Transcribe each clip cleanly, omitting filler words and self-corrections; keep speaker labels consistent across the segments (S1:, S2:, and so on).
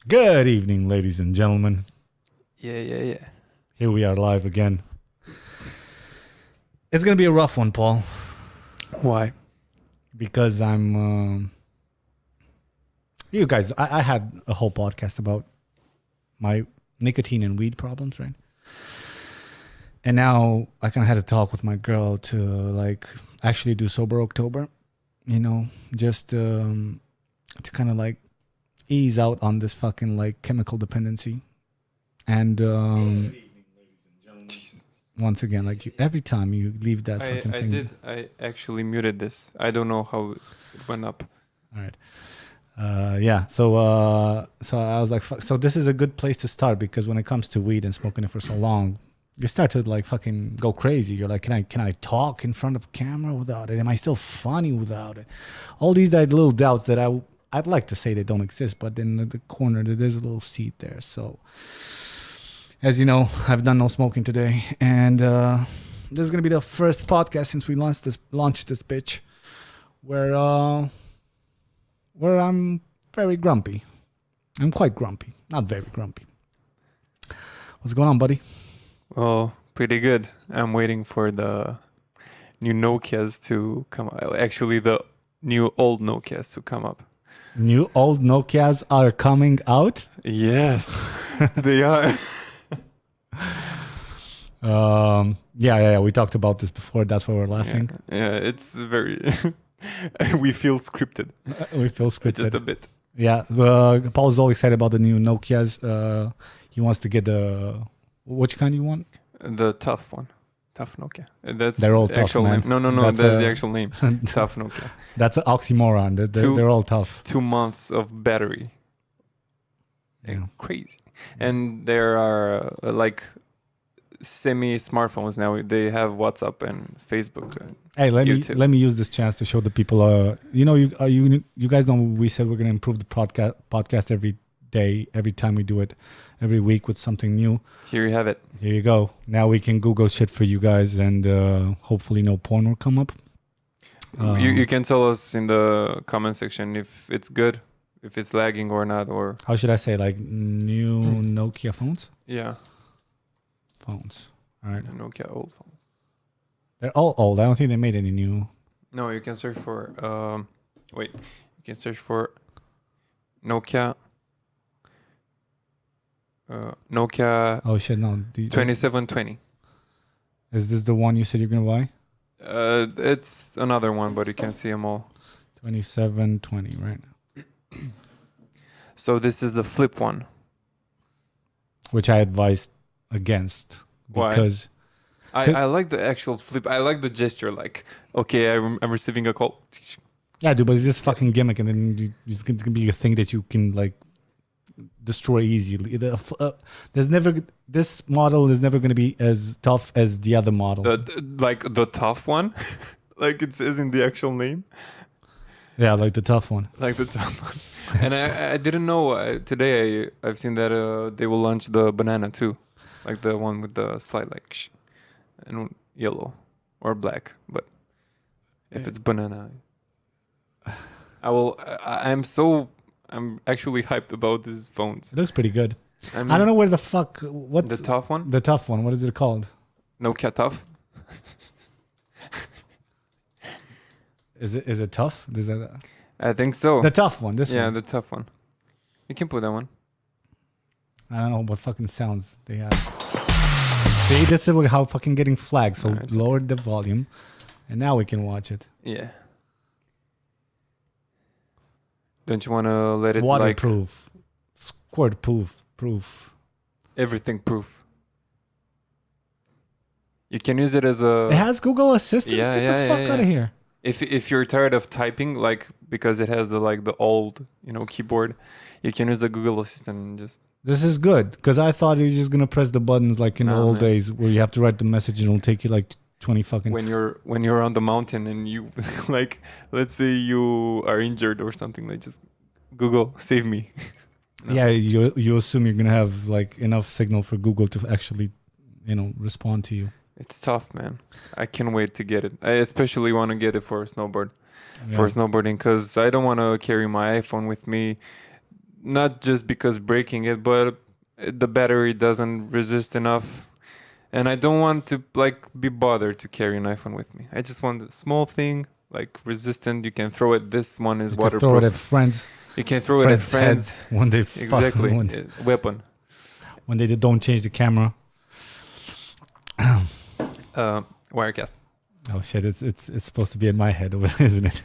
S1: Good evening, ladies and gentlemen.
S2: Yeah.
S1: Here we are live again. It's going to be a rough one, Paul,
S2: Why?
S1: because you guys, I had a whole podcast about my nicotine and weed problems, right? And now I kind of had to talk with my girl to actually do Sober October, just to kind of ease out on this fucking chemical dependency. And once again, every time you leave that fucking
S2: I
S1: thing.
S2: did. I actually muted this. I don't know how it went up.
S1: All right. Yeah. So I was like, fuck. So this is a good place to start because when it comes to weed and smoking it for so long, you start to fucking go crazy. You're like, can I talk in front of camera without it? Am I still funny without it? All these little doubts that I'd like to say they don't exist, but in the corner there's a little seed there. So as you know, I've done no smoking today, and this is gonna be the first podcast since we launched this bitch, where I'm very grumpy. I'm quite grumpy, not very grumpy. What's going on, buddy?
S2: Oh, pretty good. I'm waiting for the new Nokias to come up. Actually, the new old Nokias to come up.
S1: New old Nokias are coming out.
S2: Yes, they are.
S1: Yeah. We talked about this before. That's why we're laughing.
S2: Yeah, it's very. We feel scripted.
S1: We feel scripted.
S2: Just a bit.
S1: Yeah. Paul's all excited about the new Nokias. He wants to get the which kind you want?
S2: The tough one. Tough Nokia. That's
S1: They're all
S2: the
S1: tough,
S2: actual
S1: man.
S2: name. No. That's the actual name. Tough Nokia.
S1: That's an oxymoron. They're all tough.
S2: 2 months of battery.
S1: Yeah.
S2: Crazy. And there are semi smartphones now. They have WhatsApp and Facebook.
S1: Hey, let
S2: YouTube.
S1: me use this chance to show the people. You guys know we said we're gonna improve the podcast every day, every time we do it, every week with something new.
S2: Here you have it.
S1: Here you go. Now we can Google shit for you guys, and hopefully no porn will come up.
S2: You can tell us in the comment section if it's good, if it's lagging or not, or
S1: How should I say, new Nokia phones?
S2: yeah,
S1: Phones. All right.
S2: Nokia old phone.
S1: They're all old. I don't think they made any new.
S2: No, you can search for you can search for Nokia. Nokia
S1: Oh shit! No.
S2: 2720.
S1: Is this the one you said you're gonna buy?
S2: It's another one, but you can see them all.
S1: 2720, right?
S2: So this is the flip one.
S1: Which I advised against.
S2: Why?
S1: Because
S2: I like the actual flip. I like the gesture. Like, okay, I'm receiving a call.
S1: yeah, dude, but it's just fucking gimmick, and then it's gonna be a thing that you can destroy easily. This model is never gonna be as tough as the other model.
S2: The tough one, like it says in the actual name.
S1: Yeah, like the tough one.
S2: Like the tough one. And I didn't know. Today I've seen that they will launch the banana too, like the one with the slide and yellow or black. But if it's banana, I will. I'm actually hyped about these phones.
S1: It looks pretty good.
S2: I
S1: I don't know where the fuck. What's
S2: the tough one?
S1: the tough one? What is it called?
S2: Nokia tough.
S1: Is it tough?
S2: I think so.
S1: The tough one. This
S2: yeah,
S1: one.
S2: the tough one. You can put that one.
S1: I don't know what fucking sounds they have. See, this is how fucking getting flagged. So
S2: No, it's
S1: lowered the volume, and now we can watch it.
S2: Yeah. Don't you want to let it
S1: Waterproof, squirt proof.
S2: everything proof? You can use it as a.
S1: It has Google Assistant.
S2: Yeah,
S1: Get
S2: yeah,
S1: the fuck
S2: yeah,
S1: out of
S2: yeah.
S1: here.
S2: If you're tired of typing, because it has the old keyboard, you can use the Google Assistant and just.
S1: This is good because I thought you're just gonna press the buttons like in the
S2: Nah,
S1: old
S2: man.
S1: days where you have to write the message and it'll take you 20 fucking.
S2: When you're on the mountain and you let's say you are injured or something, just Google save me. No.
S1: Yeah, you assume you're gonna have enough signal for Google to actually, respond to you.
S2: It's tough, man. I can't wait to get it. I especially want to get it for snowboarding,
S1: Yeah.
S2: because I don't want to carry my iPhone with me not just because breaking it, but the battery doesn't resist enough. And I don't want to like be bothered to carry an iPhone with me. I just want a small thing, like resistant. You can throw it. This one is
S1: You can
S2: waterproof.
S1: throw it at friends.
S2: You can throw it at friends.
S1: Heads when they
S2: Exactly. Weapon.
S1: When they don't change the camera.
S2: Wirecast.
S1: Oh shit! It's supposed to be in my head, isn't it?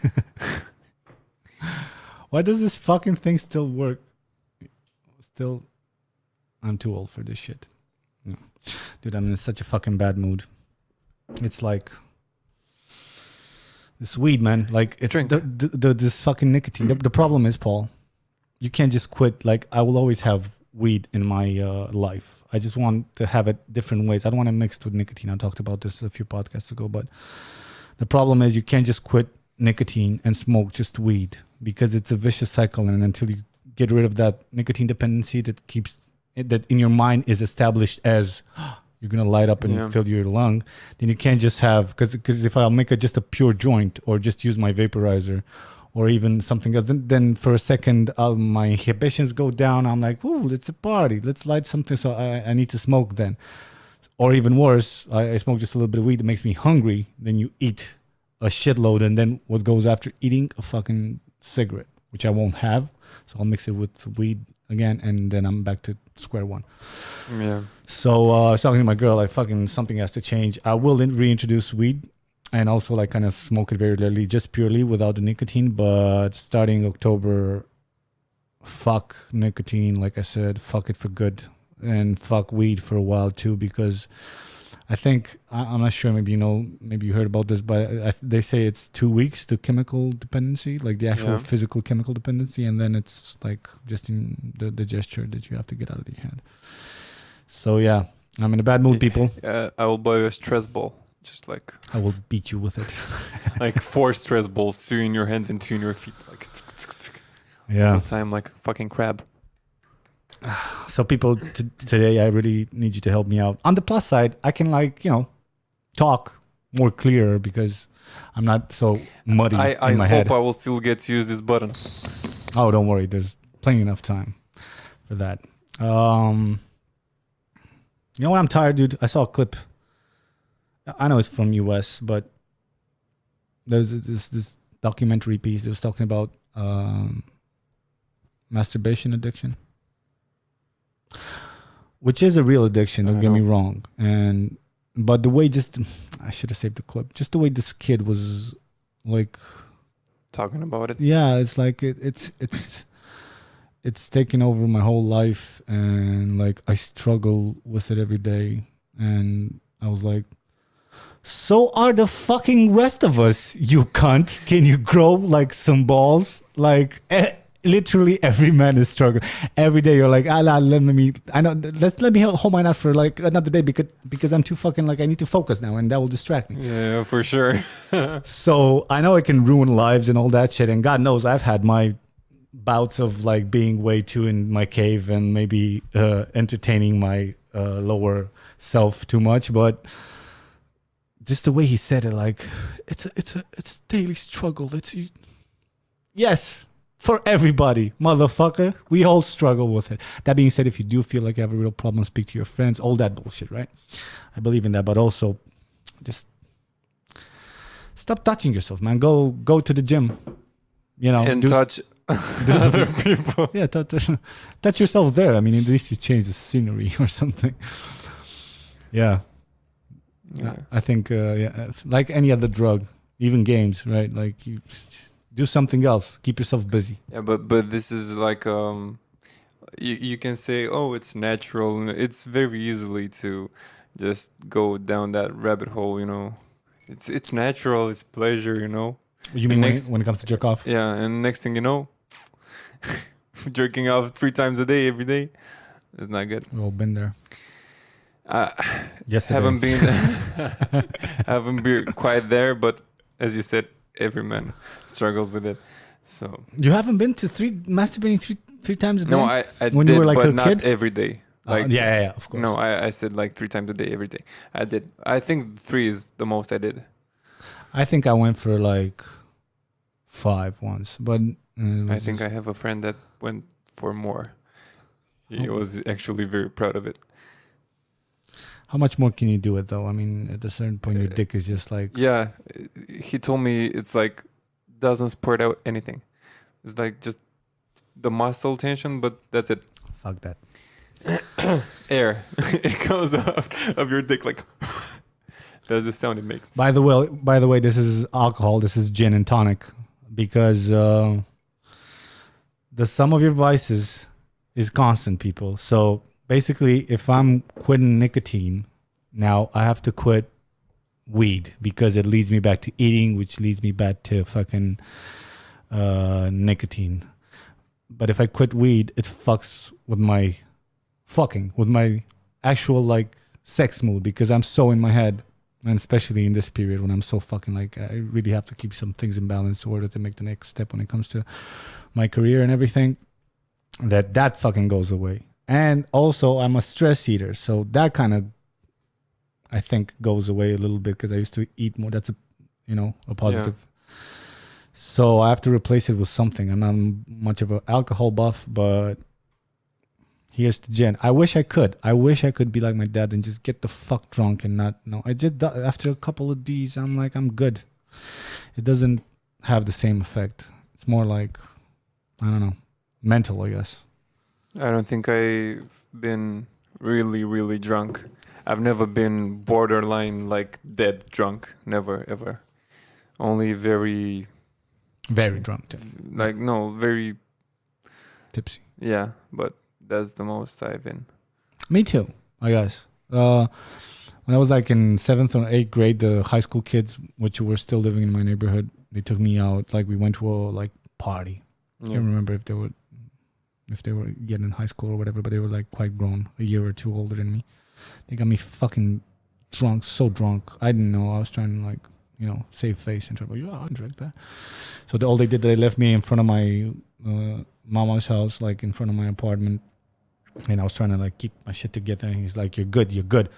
S1: Why does this fucking thing still work? Still, I'm too old for this shit. No. Dude, I'm in such a fucking bad mood. It's like this weed, man. Like it's this fucking nicotine. The problem is, Paul, you can't just quit. Like I will always have weed in my life. I just want to have it different ways. I don't want to mix it with nicotine. I talked about this a few podcasts ago, but the problem is you can't just quit nicotine and smoke just weed because it's a vicious cycle. And until you get rid of that nicotine dependency that keeps that in your mind is established as you're going to light up and fill your lung, then you can't just have, because if I'll make it just a pure joint or just use my vaporizer or even something else, then for a second my inhibitions go down. I'm like, ooh, it's a party. Let's light something. So I need to smoke then. Or even worse, I smoke just a little bit of weed. It makes me hungry. Then you eat a shitload. And then what goes after eating? A fucking cigarette, which I won't have. So I'll mix it with weed again. And then I'm back to square one.
S2: Yeah.
S1: So I was talking to my girl, like fucking something has to change. I will reintroduce weed. And also like kind of smoke it very rarely, just purely without the nicotine. But starting October, fuck nicotine. Like I said, fuck it for good. And fuck weed for a while too, because I think, I'm not sure, maybe you heard about this, but they say it's 2 weeks to chemical dependency, like the actual physical chemical dependency. And then it's like just in the gesture that you have to get out of your head. So yeah, I'm in a bad mood, people.
S2: I will buy you a stress ball. Just like
S1: I will beat you with it.
S2: Like 4 stress balls, 2 in your hands and 2 in your feet. Like
S1: yeah.
S2: all the time, like a fucking crab.
S1: So people, today I really need you to help me out. On the plus side, I can talk more clear because I'm not so muddy in my head.
S2: I hope I will still get to use this button.
S1: Oh, don't worry. There's plenty enough time for that. You know what? I'm tired, dude. I saw a clip. I know it's from US, but there's this documentary piece that was talking about masturbation addiction, which is a real addiction. Don't get me wrong, but the way I should have saved the clip. Just the way this kid was like
S2: talking about it.
S1: Yeah, it's like it's taken over my whole life, and like I struggle with it every day, and I was like, so are the fucking rest of us, you cunt. Can you grow like some balls? Like literally every man is struggling. Every day you're like, let me hold my nut for like another day because I'm too fucking like I need to focus now and that will distract me.
S2: Yeah, for sure.
S1: So I know it can ruin lives and all that shit. And God knows I've had my bouts of like being way too in my cave and maybe entertaining my lower self too much, but just the way he said it, like it's a daily struggle. Yes, for everybody, motherfucker. We all struggle with it. That being said, if you do feel like you have a real problem, speak to your friends. All that bullshit, right? I believe in that, but also just stop touching yourself, man. Go to the gym.
S2: And touch other people.
S1: Yeah, touch yourself there. I mean, at least you change the scenery or something. Yeah.
S2: Yeah.
S1: I think, like any other drug, even games, right? Like you do something else, keep yourself busy.
S2: Yeah, but this is like you can say, oh, it's natural. It's very easily to just go down that rabbit hole. It's natural. It's pleasure.
S1: You mean when it comes to jerk off?
S2: Yeah, and next thing you know, jerking off 3 times a day, every day, is not good.
S1: We've all been there.
S2: Yesterday. Haven't been quite there, but as you said, every man struggles with it. So
S1: you haven't been to masturbating three times a day?
S2: No, I
S1: when
S2: did,
S1: you were like
S2: but
S1: a
S2: not
S1: kid?
S2: every day. Like
S1: yeah, of course.
S2: No, I said like 3 times a day, every day. I did. I think 3 is the most I did.
S1: I think I went for like 5 once, but
S2: I think I have a friend that went for more. He
S1: Oh.
S2: was actually very proud of it.
S1: How much more can you do it though? I mean, at a certain point, your dick is just like.
S2: Yeah, he told me it's like doesn't spread out anything. It's like just the muscle tension, but that's it.
S1: Fuck that.
S2: Air. It comes out of your dick like. That's the sound it makes.
S1: By the way, this is alcohol. This is gin and tonic, because the sum of your vices is constant, people. So basically, if I'm quitting nicotine, now I have to quit weed because it leads me back to eating, which leads me back to fucking nicotine. But if I quit weed, it fucks with my actual like sex mood, because I'm so in my head. And especially in this period when I'm so fucking like, I really have to keep some things in balance in order to make the next step when it comes to my career and everything, that fucking goes away. And also I'm a stress eater. So that kind of, I think, goes away a little bit because I used to eat more. That's a positive. Yeah. So I have to replace it with something. I'm not much of an alcohol buff, but here's the gin. I wish I could be like my dad and just get the fuck drunk and not know. I just, after a couple of these, I'm like, I'm good. It doesn't have the same effect. It's more like, I don't know, mental, I guess.
S2: I don't think I've been really, really drunk. I've never been borderline like dead drunk. Never, ever. Only very...
S1: Very drunk.
S2: Like, no, very...
S1: Tipsy.
S2: Yeah, but... That's the most I've been.
S1: Me too, I guess. When I was like in 7th or 8th grade, the high school kids, which were still living in my neighborhood, they took me out. Like we went to a like party. Yeah. I don't remember if they were yet in high school or whatever, but they were like quite grown, a year or two older than me. They got me fucking drunk, so drunk. I didn't know. I was trying to like, save face and try to go, yeah, I drank that. So all they did, they left me in front of my mama's house, like in front of my apartment. And I was trying to like keep my shit together. And he's like, you're good.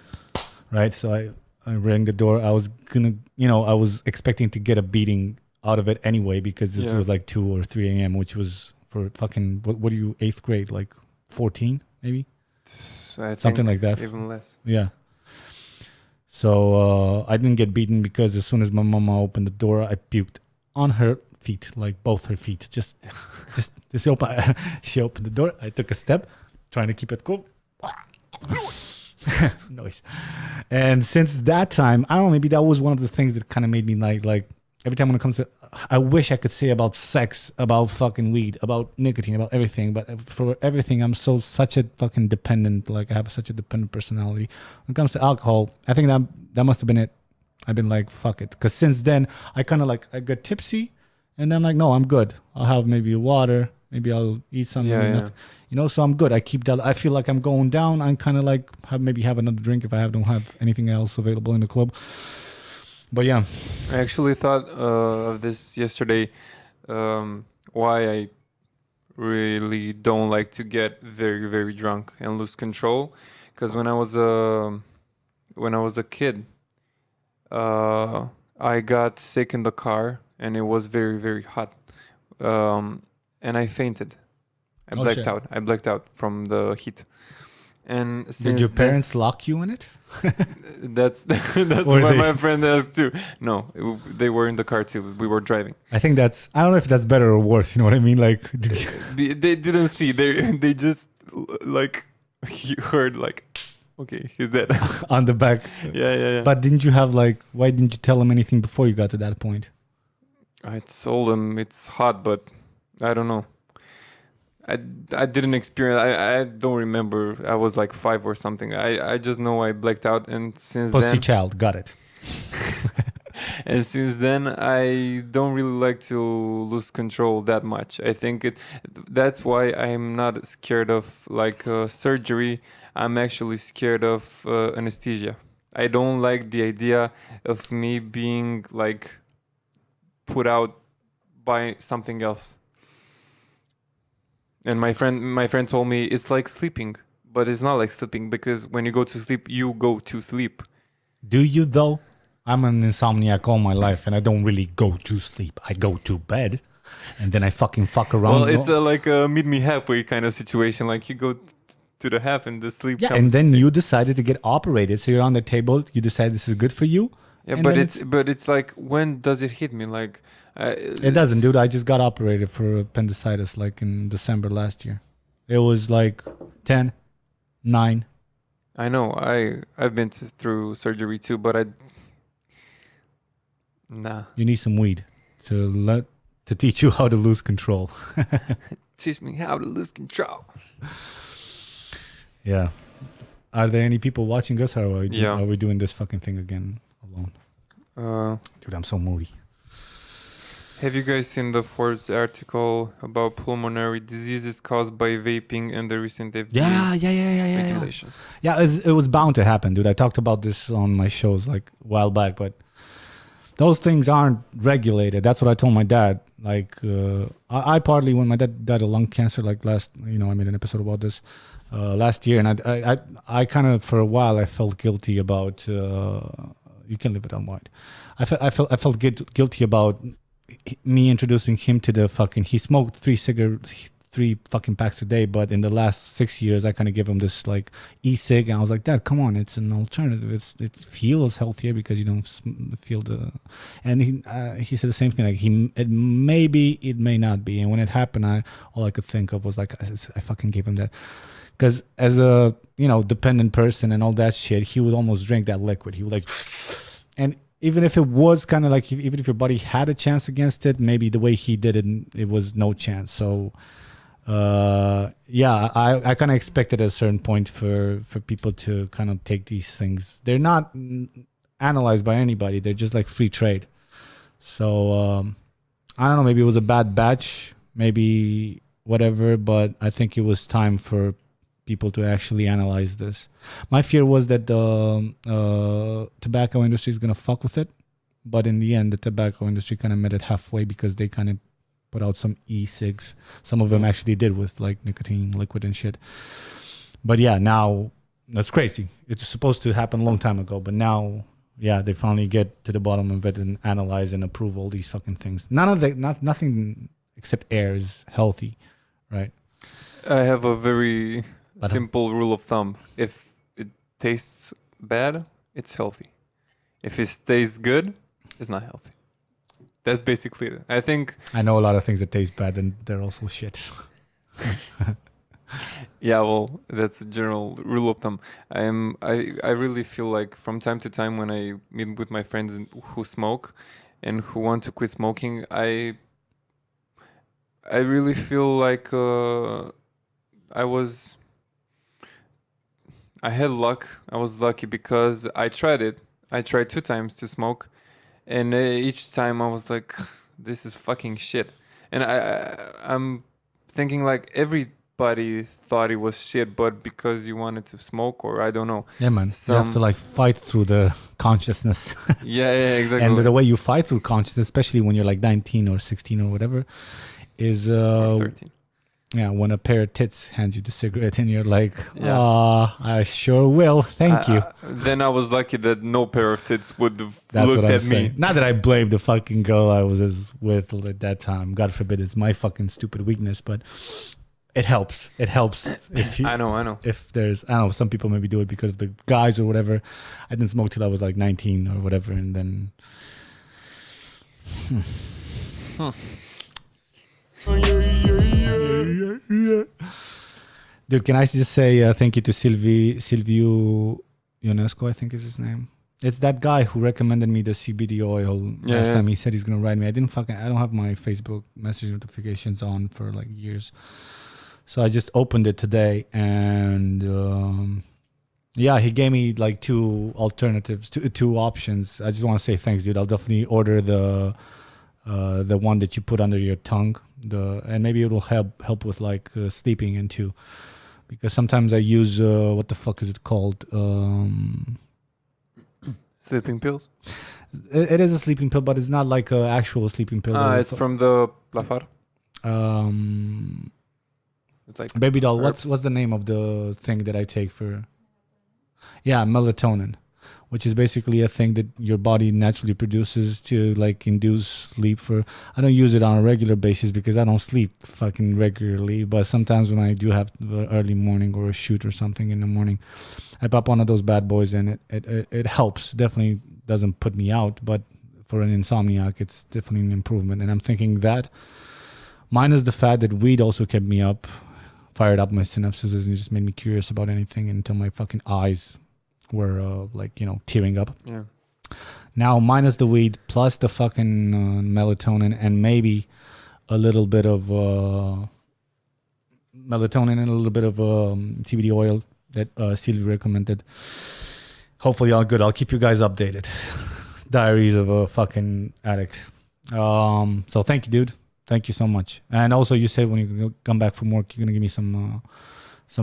S1: Right? So I rang the door. I was gonna, I was expecting to get a beating out of it anyway, because this was like 2 or 3 a.m., which was for fucking, what are you, 8th grade? Like 14 maybe? Something like that.
S2: Even less.
S1: Yeah. So I didn't get beaten because as soon as my mama opened the door, I puked on her feet, like both her feet. Just open. She opened the door. I took a step, trying to keep it cool. Noise. And since that time, I don't know, maybe that was one of the things that kind of made me like every time when it comes to, I wish I could say about sex, about fucking weed, about nicotine, about everything, but for everything, I'm such a fucking dependent, like I have such a dependent personality. When it comes to alcohol, I think that must have been it. I've been like, fuck it. Because since then, I kind of like, I got tipsy, and then I'm like, no, I'm good. I'll have maybe a water, maybe I'll eat something. So I'm good. I keep that. I feel like I'm going down. I'm kind of like have another drink if I don't have anything else available in the club. But yeah,
S2: I actually thought of this yesterday. Why I really don't like to get very, very drunk and lose control, because when I was a kid, I got sick in the car and it was very, very hot, and I fainted. I blacked out from the heat. And
S1: did your parents lock you in it?
S2: That's what my friend asked too. No, they were in the car too. We were driving.
S1: I think I don't know if that's better or worse. You know what I mean? Like,
S2: they didn't see. They just like heard like, okay, he's dead
S1: on the back.
S2: Yeah.
S1: But didn't you have like? Why didn't you tell him anything before you got to that point?
S2: I told him it's hot, but I don't know. I didn't experience. I don't remember. I was like 5 or something. I just know I blacked out, and since
S1: Pussy
S2: then,
S1: child, got it.
S2: And since then, I don't really like to lose control that much. I think that's why I'm not scared of like surgery. I'm actually scared of anesthesia. I don't like the idea of me being like put out by something else. And my friend told me it's like sleeping, but it's not like sleeping, because when you go to sleep, you go to sleep.
S1: Do you though? I'm an insomniac all my life, and I don't really go to sleep. I go to bed. and then I fucking fuck around.
S2: Well, it's like a meet me halfway kind of situation. Like you go to the half and the sleep.
S1: Yeah,
S2: comes
S1: and then
S2: to-
S1: you decided to get operated. So you're on the table. You decide this is good for you.
S2: Yeah,
S1: and
S2: but
S1: then
S2: it's like when does it hit me? Like
S1: it doesn't, dude. I just got operated for appendicitis like in December last year. It was like 10, 9.
S2: I know I've been through surgery too, but nah.
S1: You need some weed to teach you how to lose control.
S2: Teach me how to lose control.
S1: Yeah. Are there any people watching us, or
S2: Yeah.
S1: are we doing this fucking thing again alone? Dude, I'm so moody.
S2: Have you guys seen the Forbes article about pulmonary diseases caused by vaping and the recent FDA
S1: Yeah.
S2: regulations?
S1: Yeah, it was bound to happen, dude. I talked about this on my shows like a while back, but those things aren't regulated. That's what I told my dad. Like, I partly, when my dad died of lung cancer, like I made an episode about this last year, and I kind of, for a while, I felt guilty about, you can leave it on white. I felt guilty about me introducing him to the fucking, he smoked 3 fucking packs a day, but in the last 6 years I kind of give him this like e-cig, and I was like, Dad, come on, it's an alternative. It feels healthier because you don't feel the, and he said the same thing, like it may not be, and when it happened, all I could think of was like, I fucking gave him that, because as a dependent person and all that shit, he would almost drink that liquid. He would like, and even if it was kind of like, even if your body had a chance against it, maybe the way he did it, it was no chance. So, I kind of expected at a certain point for people to kind of take these things. They're not analyzed by anybody. They're just like free trade. So, I don't know, maybe it was a bad batch, maybe whatever, but I think it was time for people to actually analyze this. My fear was that the tobacco industry is going to fuck with it. But in the end, the tobacco industry kind of met it halfway because they kind of put out some e-cigs. Some of them actually did with like nicotine liquid and shit. But yeah, now that's crazy. It's supposed to happen a long time ago. But now, yeah, they finally get to the bottom of it and analyze and approve all these fucking things. Nothing except air is healthy, right?
S2: I have a very simple rule of thumb. If it tastes bad, it's healthy. If it tastes good, it's not healthy. That's basically it. I think
S1: I know a lot of things that taste bad and they're also shit.
S2: Yeah, well, that's a general rule of thumb. I really feel like from time to time when I meet with my friends who smoke and who want to quit smoking, I really feel like I had luck. I was lucky because I tried it. I tried 2 times to smoke, and each time I was like, "This is fucking shit." And I'm thinking like everybody thought it was shit, but because you wanted to smoke, or I don't know.
S1: Yeah, man. You have to like fight through the consciousness.
S2: Yeah, exactly.
S1: And the way you fight through consciousness, especially when you're like 19 or 16 or whatever, is
S2: Or 13.
S1: Yeah, when a pair of tits hands you the cigarette and you're like, I sure will. Thank you.
S2: Then I was lucky that no pair of tits would have
S1: That's
S2: looked
S1: what I'm
S2: at
S1: saying.
S2: me.
S1: Not that I blame the fucking girl I was with at that time. God forbid, it's my fucking stupid weakness, but it helps. It helps. If you,
S2: I know.
S1: If there's, I don't know, some people maybe do it because of the guys or whatever. I didn't smoke till I was like 19 or whatever, and then. Dude, can I just say thank you to Silvio Ionesco, I think is his name. It's that guy who recommended me the CBD oil last time. He said he's gonna write me. I don't have my Facebook message notifications on for like years, so I just opened it today, and he gave me like 2 alternatives, 2 options. I just want to say thanks, dude. I'll definitely order the one that you put under your tongue, and maybe it will help with like sleeping in too, because sometimes I use what the fuck is it called?
S2: Sleeping pills?
S1: It is a sleeping pill, but it's not like an actual sleeping pill.
S2: It's from the Plafar. It's like
S1: Baby doll.
S2: herbs.
S1: What's the name of the thing that I take for? Yeah, melatonin. which is basically a thing that your body naturally produces to like induce sleep. For I don't use it on a regular basis because I don't sleep fucking regularly, but sometimes when I do have the early morning or a shoot or something in the morning, I pop one of those bad boys and it helps. Definitely doesn't put me out, but for an insomniac, it's definitely an improvement. And I'm thinking that, minus the fact that weed also kept me up, fired up my synapses, and just made me curious about anything until my fucking eyes were like, tearing up.
S2: Yeah.
S1: Now, minus the weed, plus the fucking melatonin, and maybe a little bit of melatonin and a little bit of CBD oil that Sylvie recommended. Hopefully all good. I'll keep you guys updated. Diaries of a fucking addict. So thank you, dude. Thank you so much. And also, you said when you come back from work, you're gonna give me some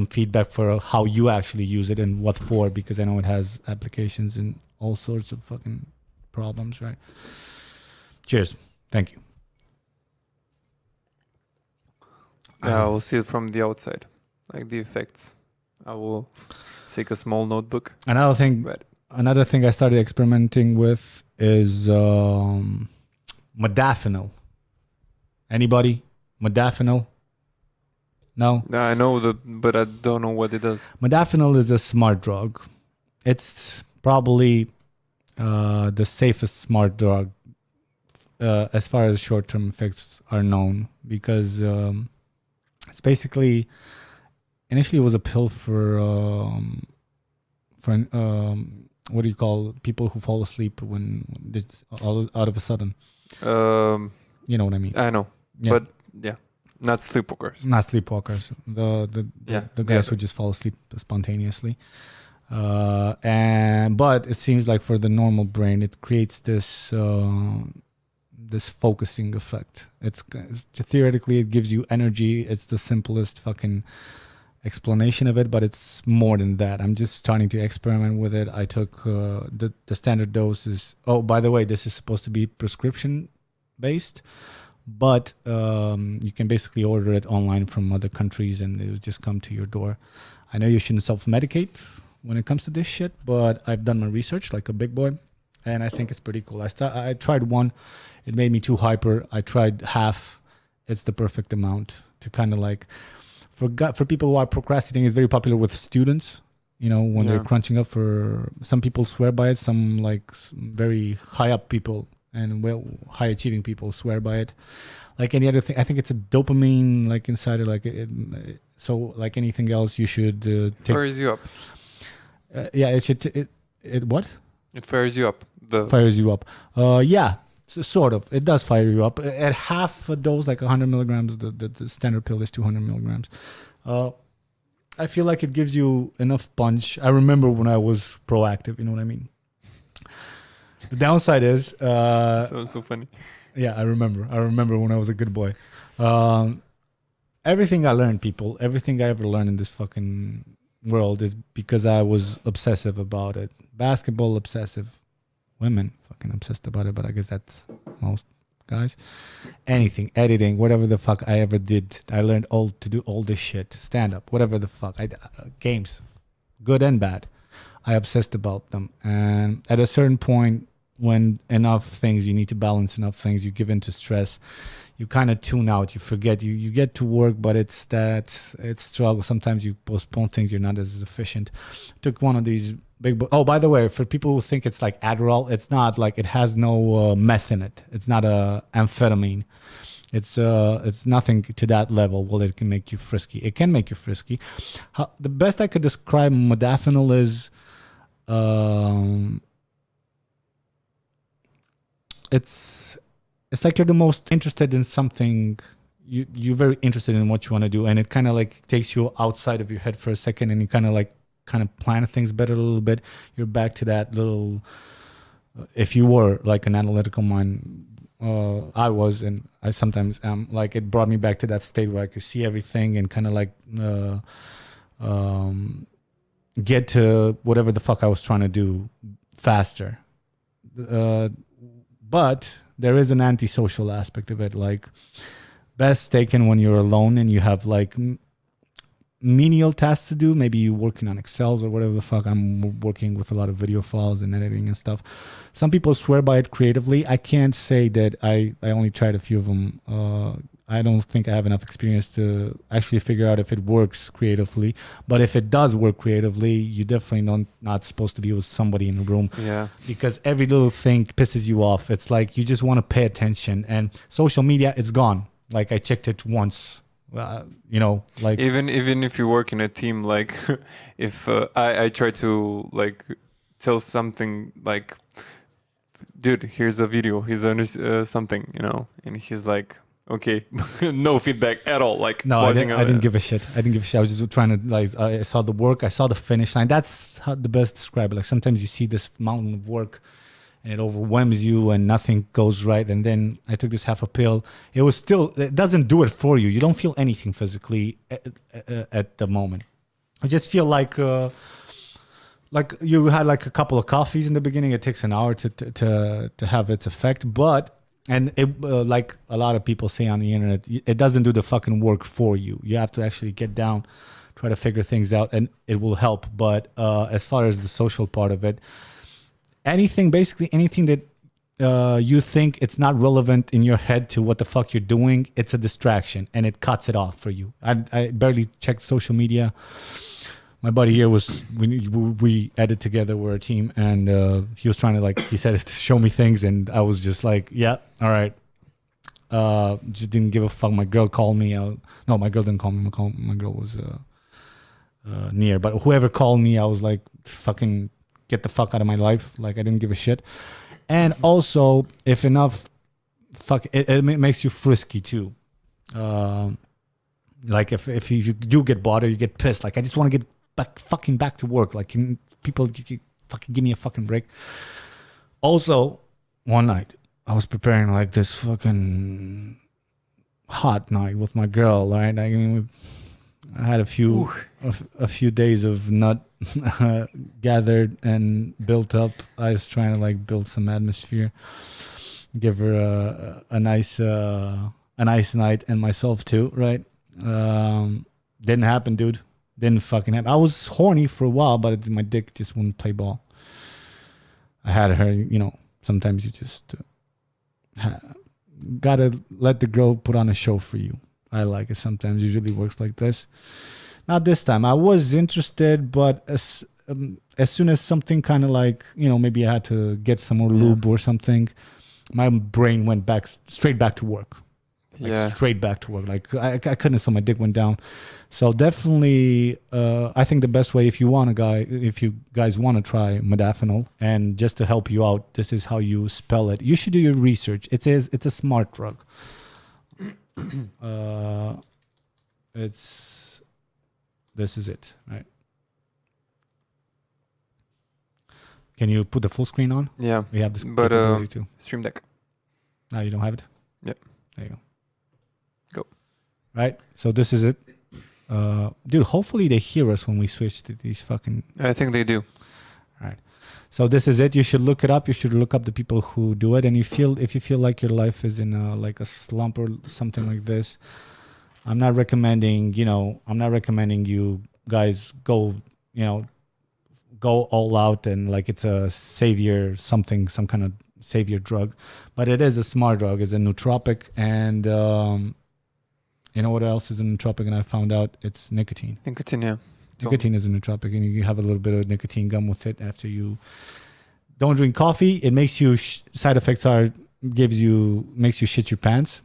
S1: feedback for how you actually use it and what for, because I know it has applications in all sorts of fucking problems, right? Cheers. Thank you.
S2: Yeah, I will see it from the outside, like the effects. I will take a small notebook.
S1: Another thing I started experimenting with is modafinil. Anybody? Modafinil? No?
S2: I know but I don't know what it does.
S1: Modafinil is a smart drug. It's probably the safest smart drug as far as short-term effects are known, because it's basically, initially it was a pill for what do you call people who fall asleep when it's all out of a sudden. You know what I mean?
S2: I know,
S1: yeah.
S2: But yeah, not sleepwalkers.
S1: Not sleepwalkers. The guys who just fall asleep spontaneously. But it seems like for the normal brain, it creates this focusing effect. It's theoretically it gives you energy. It's the simplest fucking explanation of it, but it's more than that. I'm just starting to experiment with it. I took the standard dose is. Oh, by the way, this is supposed to be prescription based, but you can basically order it online from other countries and it will just come to your door. I know you shouldn't self-medicate when it comes to this shit, but I've done my research like a big boy, and I think it's pretty cool. I tried one, it made me too hyper. I tried half. It's the perfect amount to kind of like, for people who are procrastinating. It's very popular with students, when they're crunching up. For some people swear by it, some like very high up people and high achieving people swear by it. Like any other thing, I think it's a dopamine like insider, like so like anything else, you should take.
S2: Fires you up.
S1: Yeah, it should. It what?
S2: It fires you up.
S1: Fires you up. Yeah, sort of. It does fire you up. At half a dose, like 100 milligrams, the standard pill is 200 milligrams. I feel like it gives you enough punch. I remember when I was proactive. You know what I mean? The downside is
S2: So funny.
S1: Yeah, I remember when I was a good boy. Everything I learned, everything I ever learned in this fucking world is because I was obsessive about it. Basketball obsessive, women fucking obsessed about it, but I guess that's most guys. Anything, editing, whatever the fuck I ever did, I learned to do all this shit. Stand up, whatever the fuck. Games, good and bad. I obsessed about them, and at a certain point, when enough things, you need to balance enough things, you give in to stress, you kind of tune out, you forget, you get to work, but it's struggle. Sometimes you postpone things, you're not as efficient. Took one of these oh, by the way, for people who think it's like Adderall, it's not. Like, it has no meth in it. It's not a amphetamine. It's nothing to that level. Well, it can make you frisky. It can make you frisky. The best I could describe modafinil is it's like you're the most interested in something. You're very interested in what you want to do, and it kind of like takes you outside of your head for a second, and you kind of plan things better a little bit. You're back to that little. If you were like an analytical mind, I was, and I sometimes am. Like, it brought me back to that state where I could see everything and kind of like get to whatever the fuck I was trying to do faster. But there is an antisocial aspect of it. Like, best taken when you're alone and you have like menial tasks to do. Maybe you're working on Excels or whatever the fuck. I'm working with a lot of video files and editing and stuff. Some people swear by it creatively. I can't say that I only tried a few of them. I don't think I have enough experience to actually figure out if it works creatively. But if it does work creatively, you definitely not supposed to be with somebody in the room.
S2: Yeah.
S1: Because every little thing pisses you off. It's like you just want to pay attention. And social media is gone. Like I checked it once. Like
S2: even if you work in a team, like if I try to like tell something like, dude, here's a video, here's something, and he's like, okay, no feedback at all. Like
S1: no, I didn't give a shit. I was just trying to like I saw the work, I saw the finish line. That's how the best describe it. Like sometimes you see this mountain of work and it overwhelms you and nothing goes right. And then I took this half a pill. It doesn't do it for you. You don't feel anything physically at the moment. I just feel like you had like a couple of coffees in the beginning. It takes an hour to have its effect. And it, like a lot of people say on the internet, it doesn't do the fucking work for you. You have to actually get down, try to figure things out, and it will help. But as far as the social part of it, basically anything that you think it's not relevant in your head to what the fuck you're doing, it's a distraction and it cuts it off for you. I barely checked social media. My buddy here we edit together, we're a team, and he was trying to he said to show me things, and I was just like, yeah, all right. Just didn't give a fuck. My girl called me. No, my girl didn't call me. My girl was near, but whoever called me, I was like, fucking get the fuck out of my life. Like I didn't give a shit. And also, if enough, it makes you frisky too. Like if you do get bothered, you get pissed. Like I just want to get back to work. Like can people fucking give me a fucking break? Also, one night I was preparing like this fucking hot night with my girl. Right? I mean, I had a few days of nut gathered and built up. I was trying to like build some atmosphere, give her a nice night, and myself too, right? Didn't happen, dude. Didn't fucking happen. I was horny for a while, but my dick just wouldn't play ball. I had her, sometimes you just gotta let the girl put on a show for you. I like it sometimes. Usually works like this. Not this time. I was interested, but as soon as something kind of like, maybe I had to get some more lube or something, my brain went straight back to work. Straight back to work. Like I couldn't, so my dick went down. So definitely, I think the best way if you guys want to try Modafinil, and just to help you out, this is how you spell it. You should do your research. It's a smart drug. This is it, right? Can you put the full screen on?
S2: Yeah.
S1: We have this capability too.
S2: Stream Deck.
S1: No, you don't have it?
S2: Yep.
S1: There you go.
S2: Go.
S1: Right? So this is it. Dude, hopefully they hear us when we switch to these fucking...
S2: I think they do.
S1: All right. So this is it. You should look it up. You should look up the people who do it. And if you feel like your life is in a slump or something like this, I'm not recommending you guys go all out and like it's a savior, some kind of savior drug. But it is a smart drug. It's a nootropic. And you know what else is a nootropic? And I found out it's nicotine.
S2: Nicotine, yeah.
S1: Nicotine is a nootropic, and you have a little bit of nicotine gum with it after you don't drink coffee. It makes you side effects makes you shit your pants.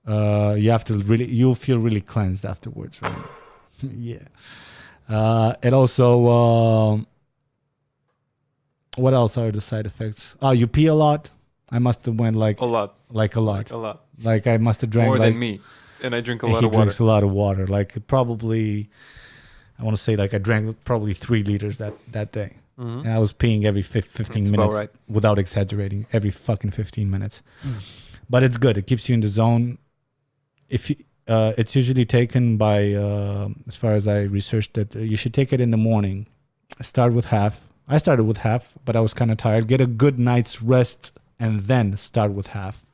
S1: You'll feel really cleansed afterwards, right? Yeah. It also, what else are the side effects? Oh, you pee a lot. I must have went
S2: a lot.
S1: Like a lot.
S2: Like a lot.
S1: Like I must have drank
S2: more than me. And I drink a lot of water.
S1: He drinks a lot of water. Like probably, I want to say like I drank probably 3 liters that day. Mm-hmm. And I was peeing every 15 minutes,
S2: right.
S1: Without exaggerating, every fucking 15 minutes. But it's good. It keeps you in the zone. It's usually taken by, as far as I researched it, you should take it in the morning. Start with half. I started with half, but I was kind of tired. Get a good night's rest and then start with half.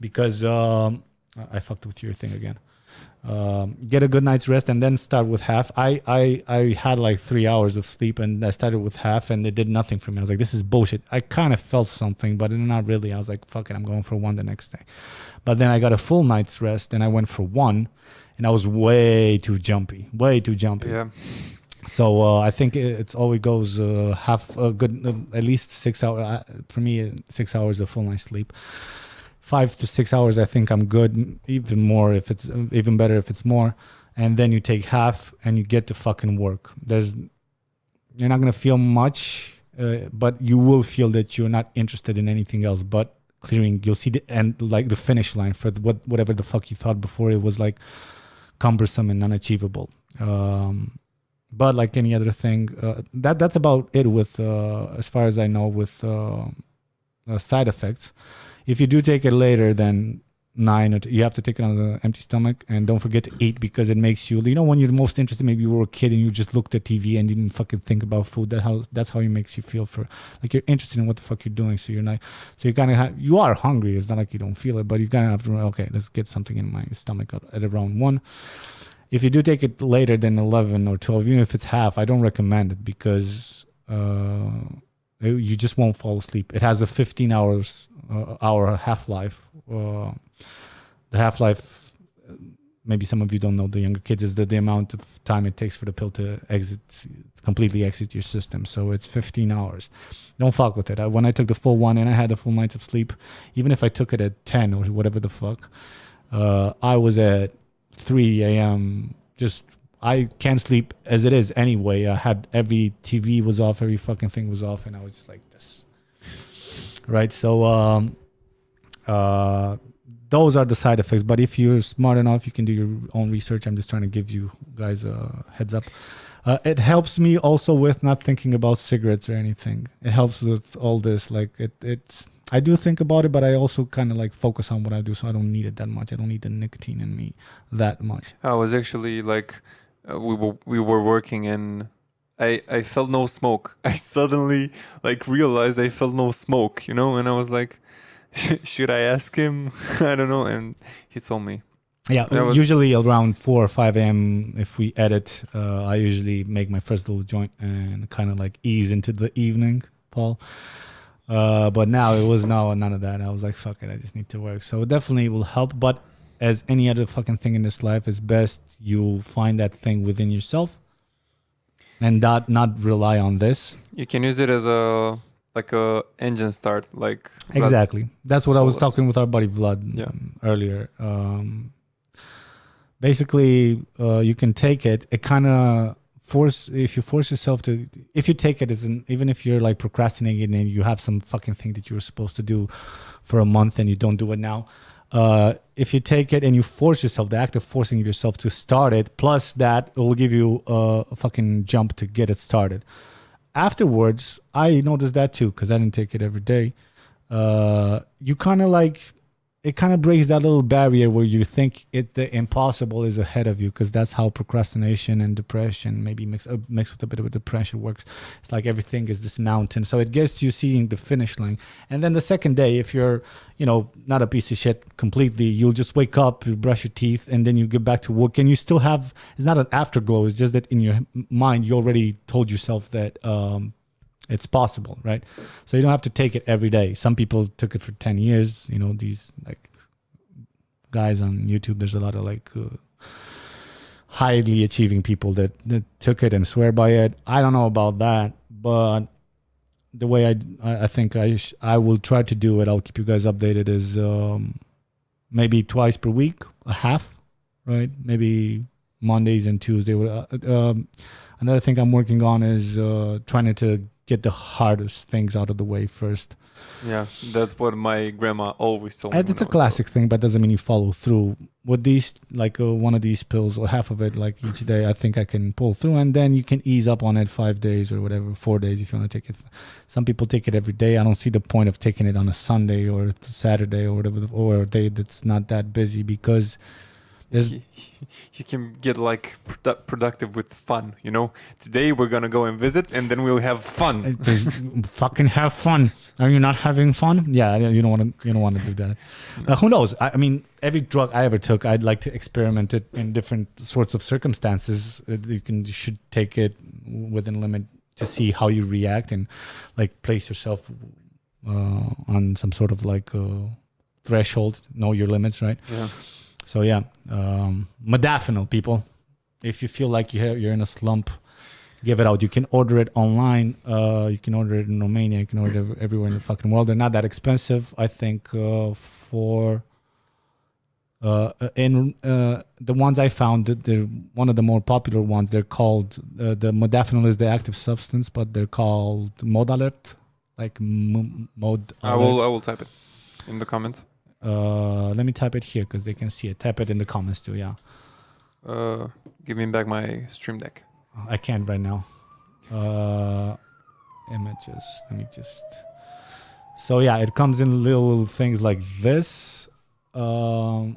S1: Because I fucked with your thing again. Get a good night's rest and then start with half. I had like 3 hours of sleep and I started with half and it did nothing for me. I was like, this is bullshit. I kind of felt something, but not really. I was like, fuck it, I'm going for one the next day. But then I got a full night's rest and I went for one and I was way too jumpy.
S2: Yeah.
S1: So I think it always goes half a good, at least 6 hours. For me, 6 hours of full night's sleep. 5 to 6 hours, I think I'm good. Even more if it's even better if it's more. And then you take half and you get to fucking work. You're not gonna feel much, but you will feel that you're not interested in anything else but clearing. You'll see the end, like the finish line for whatever the fuck you thought before it was like cumbersome and unachievable. But like any other thing, that's about it with, as far as I know, with side effects. If you do take it later than 9, you have to take it on an empty stomach, and don't forget to eat because it makes you, when you're the most interested, maybe you were a kid and you just looked at TV and didn't fucking think about food. That's how it makes you feel, for like you're interested in what the fuck you're doing. So you kind of you are hungry. It's not like you don't feel it, but you kind of have to, okay, let's get something in my stomach at around 1. If you do take it later than 11 or 12, even if it's half, I don't recommend it because you just won't fall asleep. It has a 15 hour half-life. The half-life, maybe some of you don't know, the younger kids, is the amount of time it takes for the pill to completely exit your system. So it's 15 hours. Don't fuck with it. When I took the full one and I had the full nights of sleep, even if I took it at 10 or whatever the fuck, I was at 3 a.m. I can't sleep as it is anyway. I had every TV was off, every fucking thing was off, and I was just like this. Right? So those are the side effects. But if you're smart enough, you can do your own research. I'm just trying to give you guys a heads up. It helps me also with not thinking about cigarettes or anything. It helps with all this. Like it's I do think about it, but I also kind of like focus on what I do, so I don't need it that much. I don't need the nicotine in me that much.
S2: I was actually like, we were working and I felt no smoke. I suddenly like realized I felt no smoke, and I was like, should I ask him? I don't know, and he told me.
S1: Yeah, usually around 4 or 5 a.m. if we edit, I usually make my first little joint and kind of like ease into the evening, Paul. But now it was none of that. I was like, fuck it, I just need to work. So it definitely will help. But as any other fucking thing in this life, it's best you find that thing within yourself and not rely on this.
S2: You can use it as a engine start, like
S1: exactly. That's what I was talking with our buddy Vlad earlier. Basically, you can take it. It kind of if you force yourself to, if you take it even if you're like procrastinating and you have some fucking thing that you were supposed to do for a month and you don't do it now, if you take it and you force yourself, the act of forcing yourself to start it, plus that, it will give you a fucking jump to get it started. Afterwards, I noticed that too, because I didn't take it every day. You kind of like, it kind of breaks that little barrier where you think the impossible is ahead of you, because that's how procrastination and depression, maybe mixed with a bit of depression, works. It's like everything is this mountain. So it gets you seeing the finish line. And then the second day, if you're, not a piece of shit completely, you'll just wake up, you brush your teeth, and then you get back to work. And you still have, it's not an afterglow. It's just that in your mind, you already told yourself that it's possible, right? So you don't have to take it every day. Some people took it for 10 years. These like guys on YouTube, there's a lot of like highly achieving people that took it and swear by it. I don't know about that, but the way I think I will try to do it, I'll keep you guys updated, is maybe twice per week, a half, right? Maybe Mondays and Tuesdays. Another thing I'm working on is trying to get the hardest things out of the way first.
S2: Yeah, that's what my grandma always told me.
S1: It's a classic thing, but doesn't mean you follow through. With these, like one of these pills or half of it, like each day, I think I can pull through, and then you can ease up on it 5 days or whatever, 4 days if you want to take it. Some people take it every day. I don't see the point of taking it on a Sunday or Saturday or whatever, or a day that's not that busy, because There's
S2: You can get like productive with fun. You know, today we're gonna go and visit, and then we'll have fun.
S1: fucking have fun. Are you not having fun? Yeah, you don't want to. You don't want to do that. Who knows? I mean, every drug I ever took, I'd like to experiment it in different sorts of circumstances. You should take it within limit to see how you react and like place yourself on some sort of like threshold. Know your limits, right?
S2: Yeah.
S1: So yeah, Modafinil, people. If you feel like you're in a slump, give it out. You can order it online. You can order it in Romania. You can order it everywhere in the fucking world. They're not that expensive. I think for the ones I found, they're one of the more popular ones. They're called the Modafinil is the active substance, but they're called Modalert, like Mod.
S2: I will type it in the comments.
S1: Let me type it here because they can see it. Type it in the comments too. Yeah.
S2: Give me back my stream deck.
S1: I can't right now. Images. Let me just. So yeah, it comes in little things like this. Right.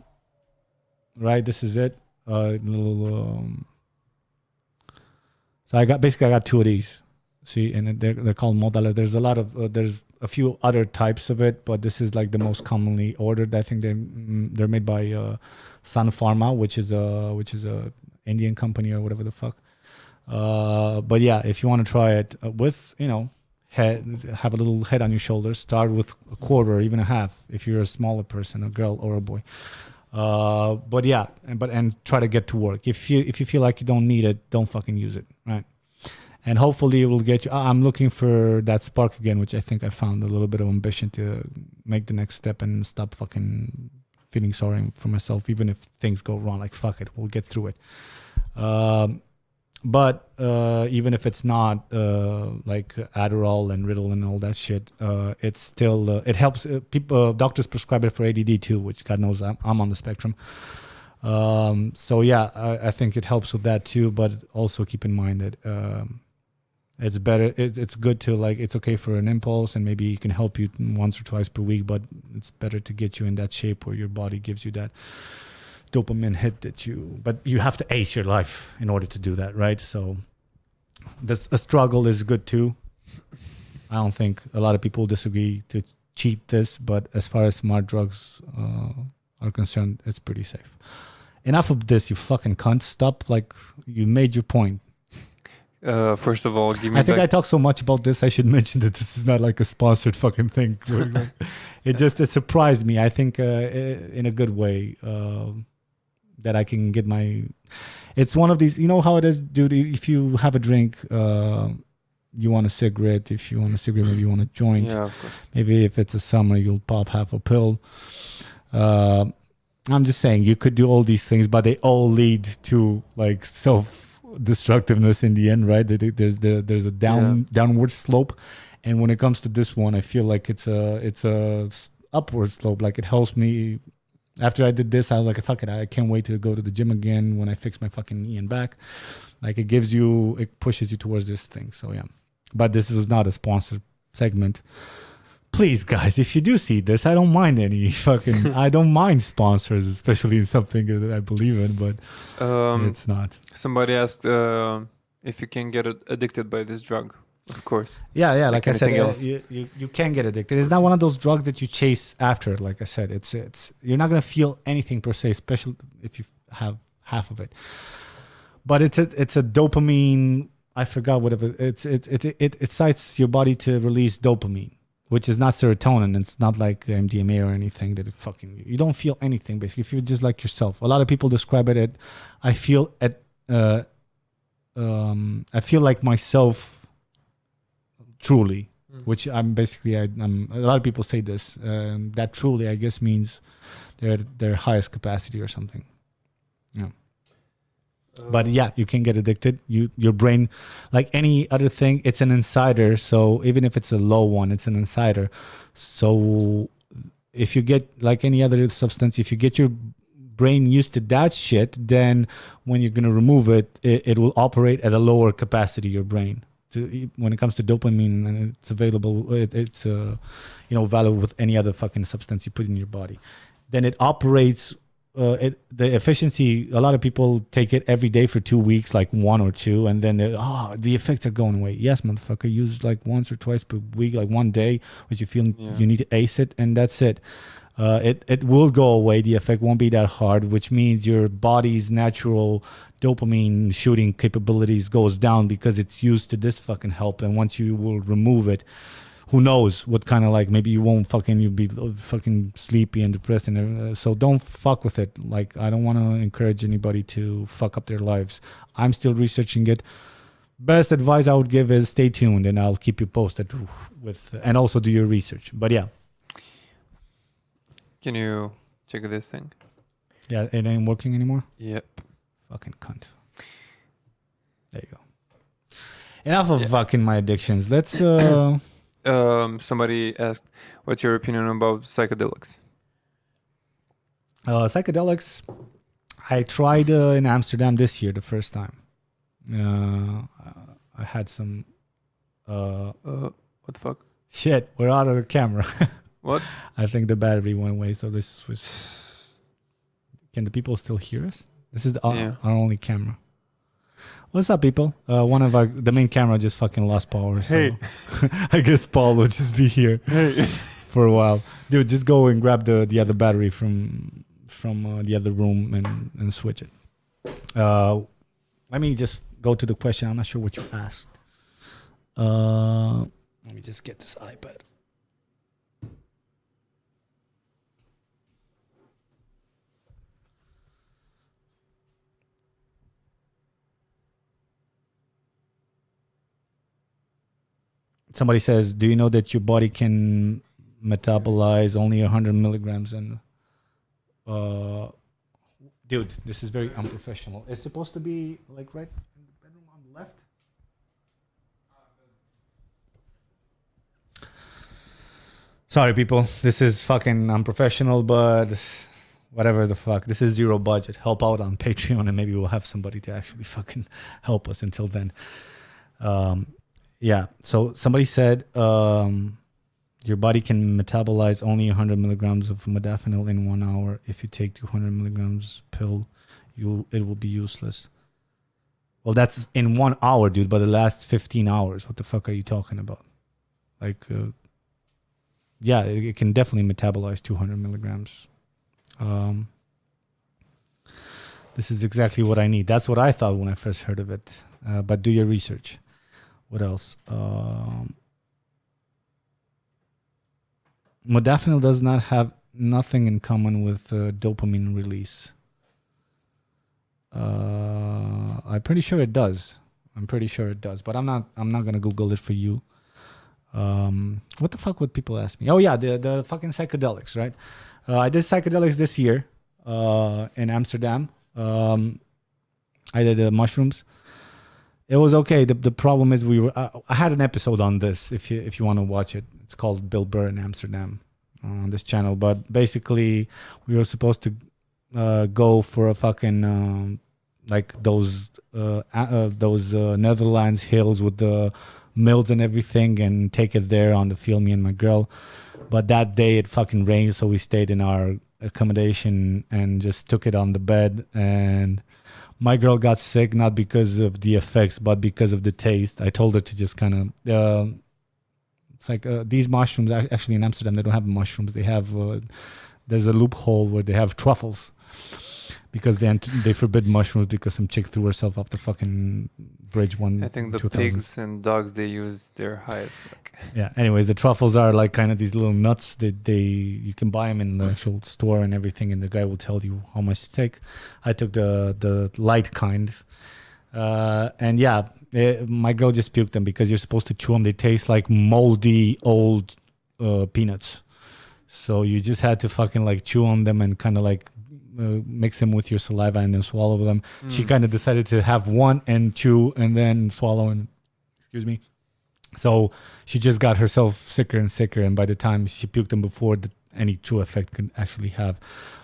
S1: This is it. Little. So I got two of these. See, and they're called Modaler. There's a lot of there's a few other types of it, but this is like the most commonly ordered. I think they're made by Sun Pharma, which is a Indian company or whatever the fuck. But yeah, if you want to try it with have a little head on your shoulders, start with a quarter or even a half if you're a smaller person, a girl or a boy. But yeah, and try to get to work. If you feel like you don't need it, don't fucking use it, right? And hopefully it will get you. I'm looking for that spark again, which I think I found a little bit of ambition to make the next step and stop fucking feeling sorry for myself, even if things go wrong. Like, fuck it, we'll get through it. But even if it's not like Adderall and Ritalin and all that shit, it's still, it helps. People, doctors prescribe it for ADD too, which God knows I'm on the spectrum. So yeah, I think it helps with that too, but also keep in mind that it's better. It's good to like. It's okay for an impulse, and maybe it can help you once or twice per week. But it's better to get you in that shape where your body gives you that dopamine hit But you have to ace your life in order to do that, right? So, a struggle is good too. I don't think a lot of people disagree to cheat this, but as far as smart drugs are concerned, it's pretty safe. Enough of this, you fucking cunt. Stop. Like, you made your point.
S2: First of all, give me.
S1: I think I talk so much about this. I should mention that this is not like a sponsored fucking thing. It surprised me. I think in a good way that I can get my. It's one of these. You know how it is, dude. If you have a drink, you want a cigarette. If you want a cigarette, maybe you want a joint.
S2: Yeah, of course.
S1: Maybe if it's a summer, you'll pop half a pill. I'm just saying you could do all these things, but they all lead to like self-destructiveness in the end, right? There's a downward slope, and when it comes to this one, I feel like it's a upward slope. Like, it helps me. After I did this, I was like, fuck it, I can't wait to go to the gym again when I fix my fucking knee and back. Like, it pushes you towards this thing. So yeah, but this was not a sponsored segment. Please, guys, if you do see this, I don't mind I don't mind sponsors, especially in something that I believe in, but it's not.
S2: Somebody asked if you can get addicted by this drug. Of course.
S1: Yeah. Like I said, you can get addicted. It's not one of those drugs that you chase after. Like I said, it's you're not gonna feel anything per se, especially if you have half of it. But it's a dopamine. I forgot whatever. It excites your body to release dopamine, which is not serotonin. It's not like MDMA or anything that you don't feel anything, basically. If you're just like yourself. A lot of people describe it I feel like myself truly, which I'm basically, a lot of people say this, that truly, I guess, means they're at their highest capacity or something. Yeah. But yeah, you can get addicted. Your brain, like any other thing, it's an insider. So even if it's a low one, it's an insider. So if you get, like any other substance, if you get your brain used to that shit, then when you're going to remove it, it will operate at a lower capacity, your brain. When it comes to dopamine, and it's available, it's valuable with any other fucking substance you put in your body. Then it operates the efficiency. A lot of people take it every day for 2 weeks, like 1 or 2, and then the effects are going away. Yes, motherfucker, use like once or twice per week, like 1 day, which you feel you need to ace it, and that's it. It will go away. The effect won't be that hard, which means your body's natural dopamine shooting capabilities goes down because it's used to this fucking help. And once you will remove it, who knows what kind of like, maybe you won't fucking, you'll be fucking sleepy and depressed. And so don't fuck with it. Like, I don't want to encourage anybody to fuck up their lives. I'm still researching it. Best advice I would give is stay tuned, and I'll keep you posted with, and also do your research. But yeah.
S2: Can you check this thing?
S1: Yeah, it ain't working anymore?
S2: Yep.
S1: Fucking cunt. There you go. Enough of fucking my addictions. Let's
S2: somebody asked, what's your opinion about psychedelics?
S1: Psychedelics, I tried in Amsterdam this year the first time. I had some
S2: What the fuck?
S1: shit, we're out of the camera.
S2: What?
S1: I think the battery went away, so this was... Can the people still hear us? This is our only camera. What's up, people? One of the main camera just fucking lost power. So
S2: Hey.
S1: I guess Paul will just be here for a while. Dude, just go and grab the other battery from the other room and switch it. Let me just go to the question. I'm not sure what you asked. Let me just get this iPad. Somebody says, do you know that your body can metabolize only 100 milligrams? And dude, this is very unprofessional. It's supposed to be like right in the bedroom on the left. Sorry, people. This is fucking unprofessional, but whatever the fuck. This is zero budget. Help out on Patreon, and maybe we'll have somebody to actually fucking help us until then. Yeah, so somebody said your body can metabolize only 100 milligrams of modafinil in 1 hour. If you take 200 milligrams pill, it will be useless. Well, that's in 1 hour, dude, but it lasts 15 hours. What the fuck are you talking about? Like, yeah, it can definitely metabolize 200 milligrams. This is exactly what I need. That's what I thought when I first heard of it. But do your research. What else? Modafinil does not have nothing in common with dopamine release. I'm pretty sure it does. But I'm not gonna Google it for you. What the fuck would people ask me? Oh yeah, the fucking psychedelics, right? I did psychedelics this year in Amsterdam. I did mushrooms. It was okay. The problem is I had an episode on this if you want to watch it. It's called Bill Burr in Amsterdam on this channel. But basically, we were supposed to go for a fucking like those Netherlands hills with the mills and everything, and take it there on the field, me and my girl. But that day it fucking rained, so we stayed in our accommodation and just took it on the bed. And my girl got sick, not because of the effects, but because of the taste. I told her to just kind of, it's like these mushrooms, actually in Amsterdam, they don't have mushrooms. They have, there's a loophole where they have truffles. Because they forbid mushrooms because some chick threw herself off the fucking bridge
S2: I think the
S1: 2000s.
S2: pigs and dogs, they use their highest.
S1: Yeah. Anyways, the truffles are like kind of these little nuts that you can buy them in the actual store and everything, and the guy will tell you how much to take. I took the light kind, and yeah, my girl just puked them because you're supposed to chew them. They taste like moldy old peanuts, so you just had to fucking like chew on them and kind of like mix them with your saliva and then swallow them. She kind of decided to have one and chew and then swallow, and excuse me. So she just got herself sicker and sicker, and by the time she puked them before any true effect could actually have.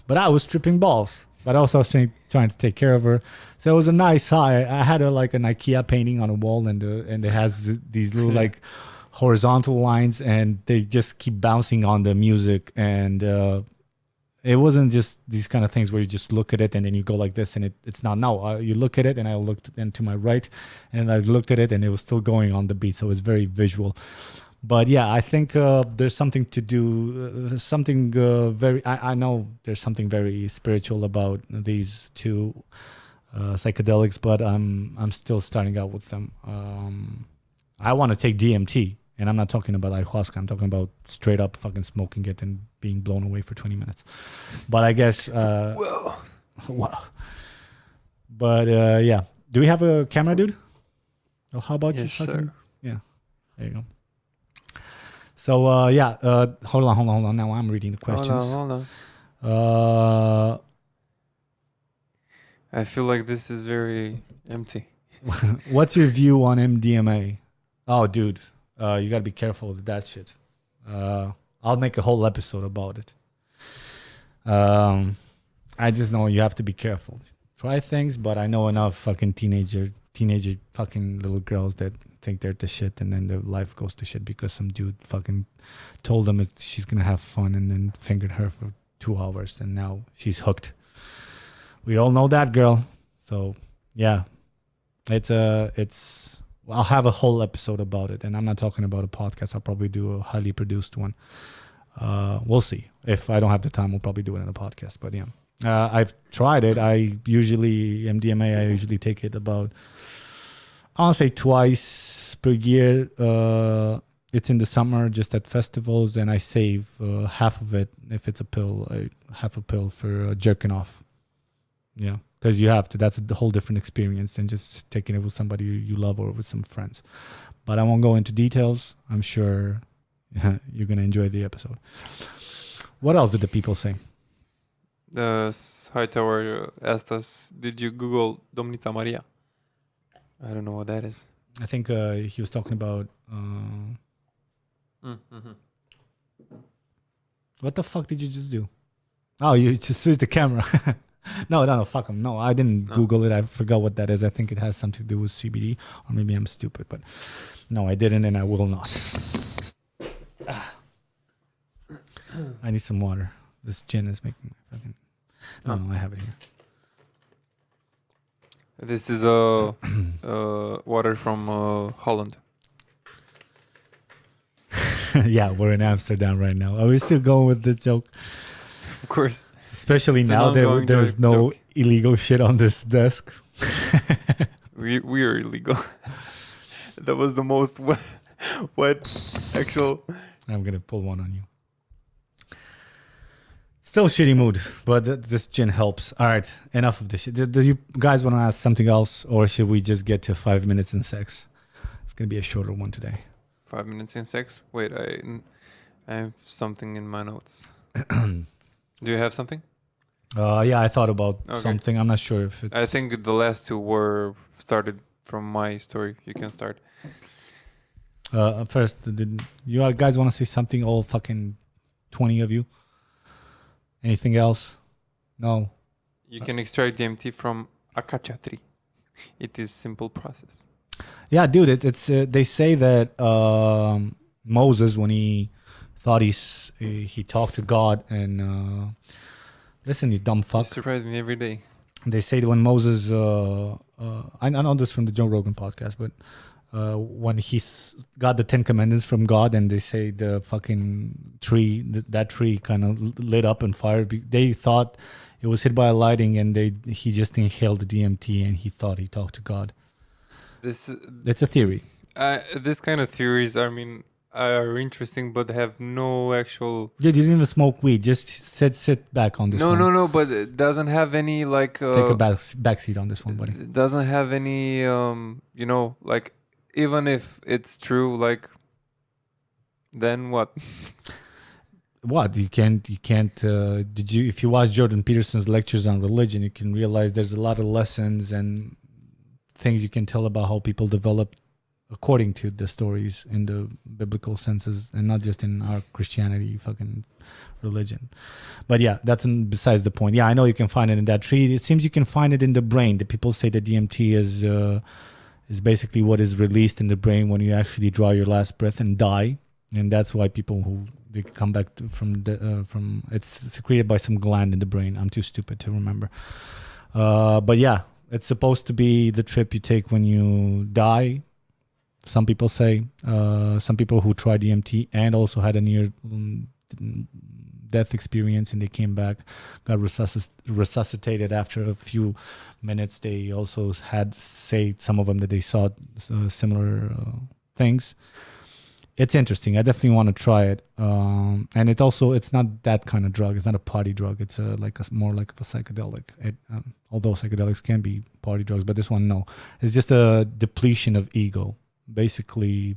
S1: But I was tripping balls, but also I was trying to take care of her. So it was a nice high. I had like an IKEA painting on a wall, and it has these little like horizontal lines, and they just keep bouncing on the music, and it wasn't just these kind of things where you just look at it and then you go like this and it's not. No, you look at it and I looked then to my right and I looked at it and it was still going on the beat. So it's very visual. But yeah, I think there's something to do, something very, I know there's something very spiritual about these two psychedelics, but I'm still starting out with them. I want to take DMT, and I'm not talking about ayahuasca. I'm talking about straight up fucking smoking it and being blown away for 20 minutes. But I guess,
S2: Whoa.
S1: wow. But yeah, do we have a camera, dude? Oh, how about you?
S2: Yes,
S1: Fucking,
S2: sir.
S1: yeah, there you go. So yeah, hold on. Now I'm reading the questions.
S2: Hold on. I feel like this is very empty.
S1: What's your view on MDMA? Oh, dude, you gotta be careful with that shit. I'll make a whole episode about it. I just know you have to be careful. Try things, but I know enough fucking teenager fucking little girls that think they're the shit, and then their life goes to shit because some dude fucking told them she's gonna have fun and then fingered her for 2 hours, and now she's hooked. We all know that girl. So yeah, it's. I'll have a whole episode about it, and I'm not talking about a podcast. I'll probably do a highly produced one. We'll see. If I don't have the time, we'll probably do it in a podcast. But yeah, I've tried it. MDMA, I usually take it about, I'll say twice per year. It's in the summer, just at festivals, and I save half of it if it's a pill, half a pill for jerking off. Yeah, because you have to. That's a whole different experience than just taking it with somebody you love or with some friends. But I won't go into details. I'm sure you're going to enjoy the episode. What else did the people say?
S2: The Hightower asked us, did you Google Domnița Maria? I don't know what that is.
S1: I think he was talking about... What the fuck did you just do? Oh, you just switched the camera. No, fuck him. No, I didn't Google it. I forgot what that is. I think it has something to do with CBD, or maybe I'm stupid, but no, I didn't, and I will not. I need some water. This gin is making me fucking... No, I have it here.
S2: This is water from Holland.
S1: Yeah, we're in Amsterdam right now. Are we still going with this joke?
S2: Of course.
S1: Especially now that there's no illegal shit on this desk.
S2: We are illegal. That was the most wet actual...
S1: I'm going to pull one on you. Still shitty mood, but this gin helps. All right, enough of this shit. Do you guys want to ask something else, or should we just get to 5 minutes in sex? It's going to be a shorter one today.
S2: 5 minutes in sex? Wait, I have something in my notes. Do you have something?
S1: Yeah, I thought about something. I'm not sure if it's...
S2: I think the last two were started from my story. You can start.
S1: First, did you guys want to say something? All fucking 20 of you? Anything else? No.
S2: You can extract DMT from acacia tree. It is simple process.
S1: Yeah, dude. It's they say that Moses, when he thought he talked to God, and listen, you dumb fuck.
S2: You surprise me every day.
S1: They say that when Moses, I know this from the Joe Rogan podcast, but when he got the 10 Commandments from God, and they say the fucking tree, that tree kind of lit up and fired. They thought it was hit by a lightning, and he just inhaled the DMT, and he thought he talked to God. It's a theory.
S2: This kind of theories, I mean, are interesting, but have no actual...
S1: Dude, you didn't even smoke weed. Just sit back on this one.
S2: No, but it doesn't have any, like...
S1: Take a back seat on this one, buddy.
S2: It doesn't have any, like, even if it's true, like, then what?
S1: What? You can't, if you watch Jordan Peterson's lectures on religion, you can realize there's a lot of lessons and things you can tell about how people develop according to the stories in the biblical senses, and not just in our Christianity fucking religion. But yeah, that's besides the point. Yeah, I know you can find it in that tree. It seems you can find it in the brain. The people say that DMT is basically what is released in the brain when you actually draw your last breath and die. And that's why people who They come back from it's secreted by some gland in the brain. I'm too stupid to remember. But yeah, it's supposed to be the trip you take when you die. Some people say. Some people who tried DMT and also had a near death experience and they came back, got resuscitated after a few minutes. They also had say some of them that they saw similar things. It's interesting. I definitely want to try it. And it's not that kind of drug. It's not a party drug. It's more like a psychedelic. Although psychedelics can be party drugs, but this one, no. It's just a depletion of ego. Basically,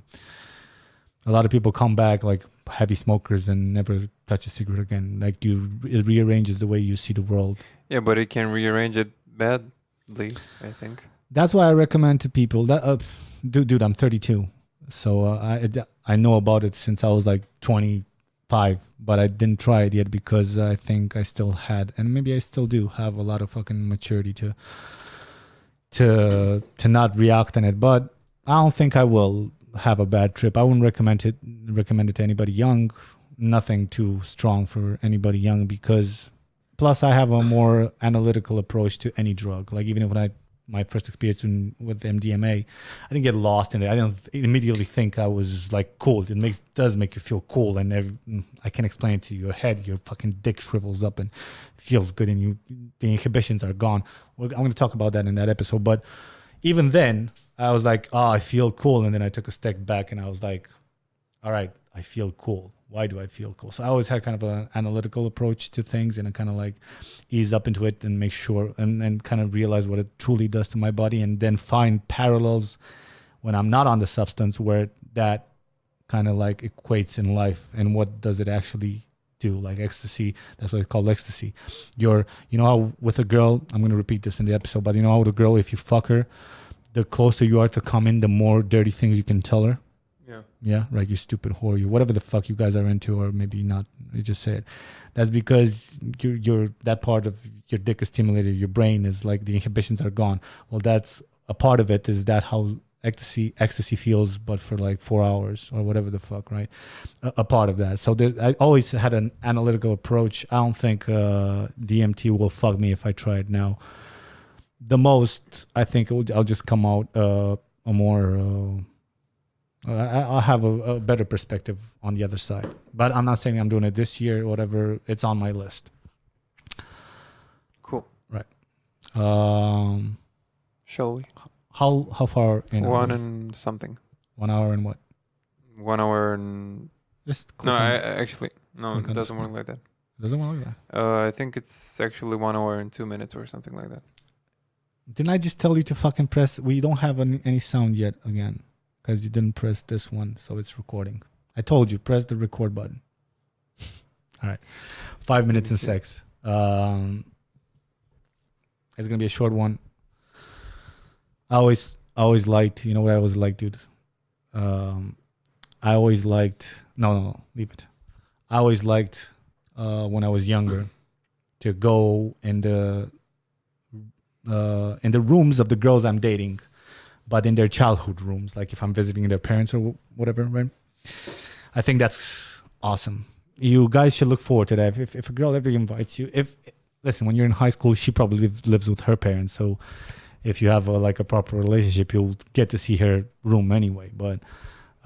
S1: a lot of people come back like heavy smokers and never touch a cigarette again. Like it rearranges the way you see the world.
S2: Yeah, but it can rearrange it badly, I think.
S1: That's why I recommend to people that, dude, I'm 32. So I know about it since I was like 25, but I didn't try it yet because I think I still had, and maybe I still do have a lot of fucking maturity to not react on it. But I don't think I will have a bad trip. I wouldn't recommend it to anybody young. Nothing too strong for anybody young because plus I have a more analytical approach to any drug. Like even if my first experience with MDMA, I didn't get lost in it. I didn't immediately think I was like cool. It does make you feel cool, and I can explain it to you. Your head, your fucking dick shrivels up and feels good, and the inhibitions are gone. I'm going to talk about that in that episode. But even then, I was like, I feel cool, and then I took a step back, and I was like, all right, I feel cool. Why do I feel cool? So I always had kind of an analytical approach to things and I kind of like ease up into it and make sure and kind of realize what it truly does to my body and then find parallels when I'm not on the substance where that kind of like equates in life and what does it actually do, like ecstasy. That's what it's called, ecstasy. You know how with a girl, I'm going to repeat this in the episode, but you know how with a girl, if you fuck her, the closer you are to coming, the more dirty things you can tell her. Yeah, right. You stupid whore. You whatever the fuck you guys are into, or maybe not. You just say it. That's because you're that part of your dick is stimulated. Your brain is like the inhibitions are gone. Well, that's a part of it. Is that how ecstasy feels, but for like 4 hours or whatever the fuck, right? A part of that. So I always had an analytical approach. I don't think DMT will fuck me if I try it now. The most I think I'll just come out a more. I'll have a better perspective on the other side. But I'm not saying I'm doing it this year or whatever. It's on my list.
S2: Cool.
S1: Right.
S2: Shall we?
S1: How far in?
S2: 1 and something.
S1: 1 hour and what?
S2: 1 hour and...
S1: Just
S2: no, it doesn't work like that.
S1: It doesn't work like that?
S2: I think it's actually 1 hour and 2 minutes or something like that.
S1: Didn't I just tell you to fucking press? We don't have any sound yet again. Because you didn't press this one, so it's recording. I told you, press the record button. All right. 5 minutes and sex. It's going to be a short one. I always liked, you know what I always liked, dude? I always liked, no, leave it. I always liked, when I was younger, to go in the rooms of the girls I'm dating, but in their childhood rooms, like if I'm visiting their parents or whatever, right? I think that's awesome. You guys should look forward to that. If a girl ever invites you, listen, when you're in high school, she probably lives with her parents. So if you have a proper relationship, you'll get to see her room anyway. But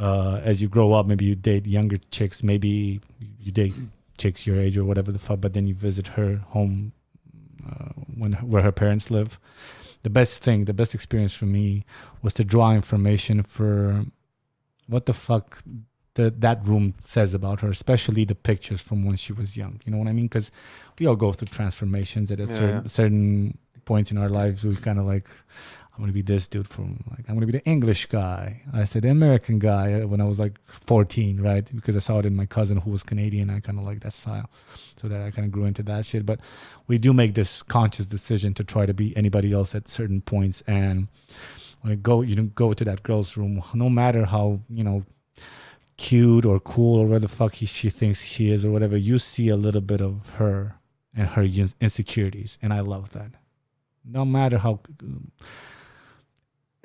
S1: as you grow up, maybe you date younger chicks, maybe you date chicks your age or whatever the fuck, but then you visit her home where her parents live. The best experience for me was to draw information for what the fuck that room says about her, especially the pictures from when she was young. You know what I mean? Because we all go through transformations at certain points in our lives. We kind of like, I'm going to be this dude I'm going to be the English guy. I said the American guy when I was like 14, right? Because I saw it in my cousin who was Canadian. I kind of like that style. So that I kind of grew into that shit. But we do make this conscious decision to try to be anybody else at certain points. And when you go to that girl's room, no matter how, cute or cool or where the fuck she thinks she is or whatever, you see a little bit of her and her insecurities. And I love that. No matter how...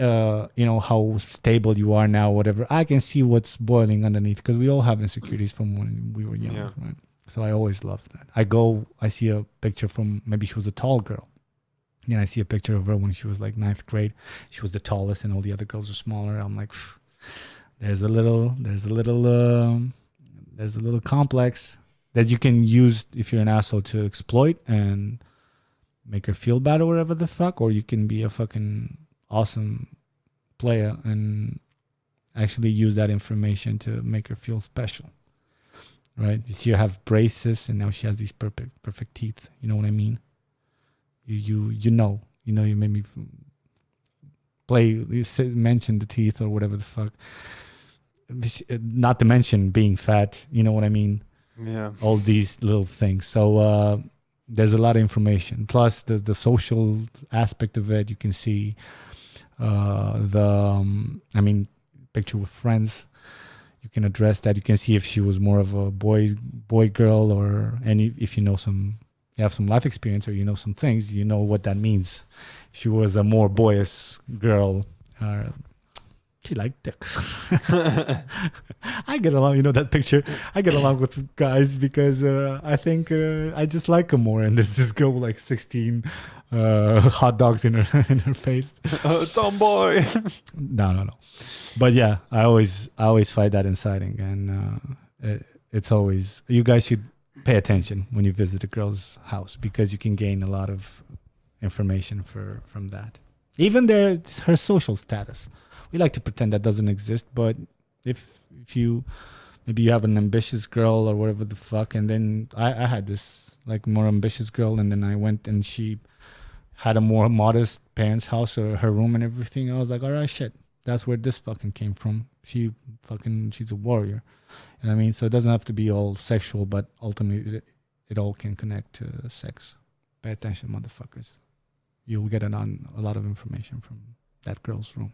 S1: you know, how stable you are now, whatever. I can see what's boiling underneath because we all have insecurities from when we were young,
S2: Yeah.
S1: right? So I always loved that. I see a picture from, maybe she was a tall girl. And I see a picture of her when she was like 9th grade. She was the tallest and all the other girls were smaller. I'm like, there's a little complex that you can use if you're an asshole to exploit and make her feel bad or whatever the fuck, or you can be a fucking awesome player and actually use that information to make her feel special, right? You see her have braces and now she has these perfect teeth. You know what I mean? You know, you made me mention the teeth or whatever the fuck. Not to mention being fat. You know what I mean?
S2: Yeah.
S1: All these little things. So there's a lot of information. Plus the social aspect of it. You can see picture with friends. You can address that. You can see if she was more of a boy girl, or if you have some life experience or you know some things, you know what that means. She was a more boyish girl. She liked dick. I get along, that picture. I get along with guys because I think I just like them more. And there's this girl with like 16 hot dogs in her face.
S2: Tomboy.
S1: No. But yeah, I always fight that inciting, and it's always, you guys should pay attention when you visit a girl's house because you can gain a lot of information from that. Even her social status. We like to pretend that doesn't exist, but if you maybe you have an ambitious girl or whatever the fuck, and then I had this like more ambitious girl, and then I went and she had a more modest parents' house or her room and everything. I was like, all right, shit, that's where this fucking came from. She's a warrior. You know what I mean? So it doesn't have to be all sexual, but ultimately it all can connect to sex. Pay attention, motherfuckers. You'll get a lot of information from that girl's room.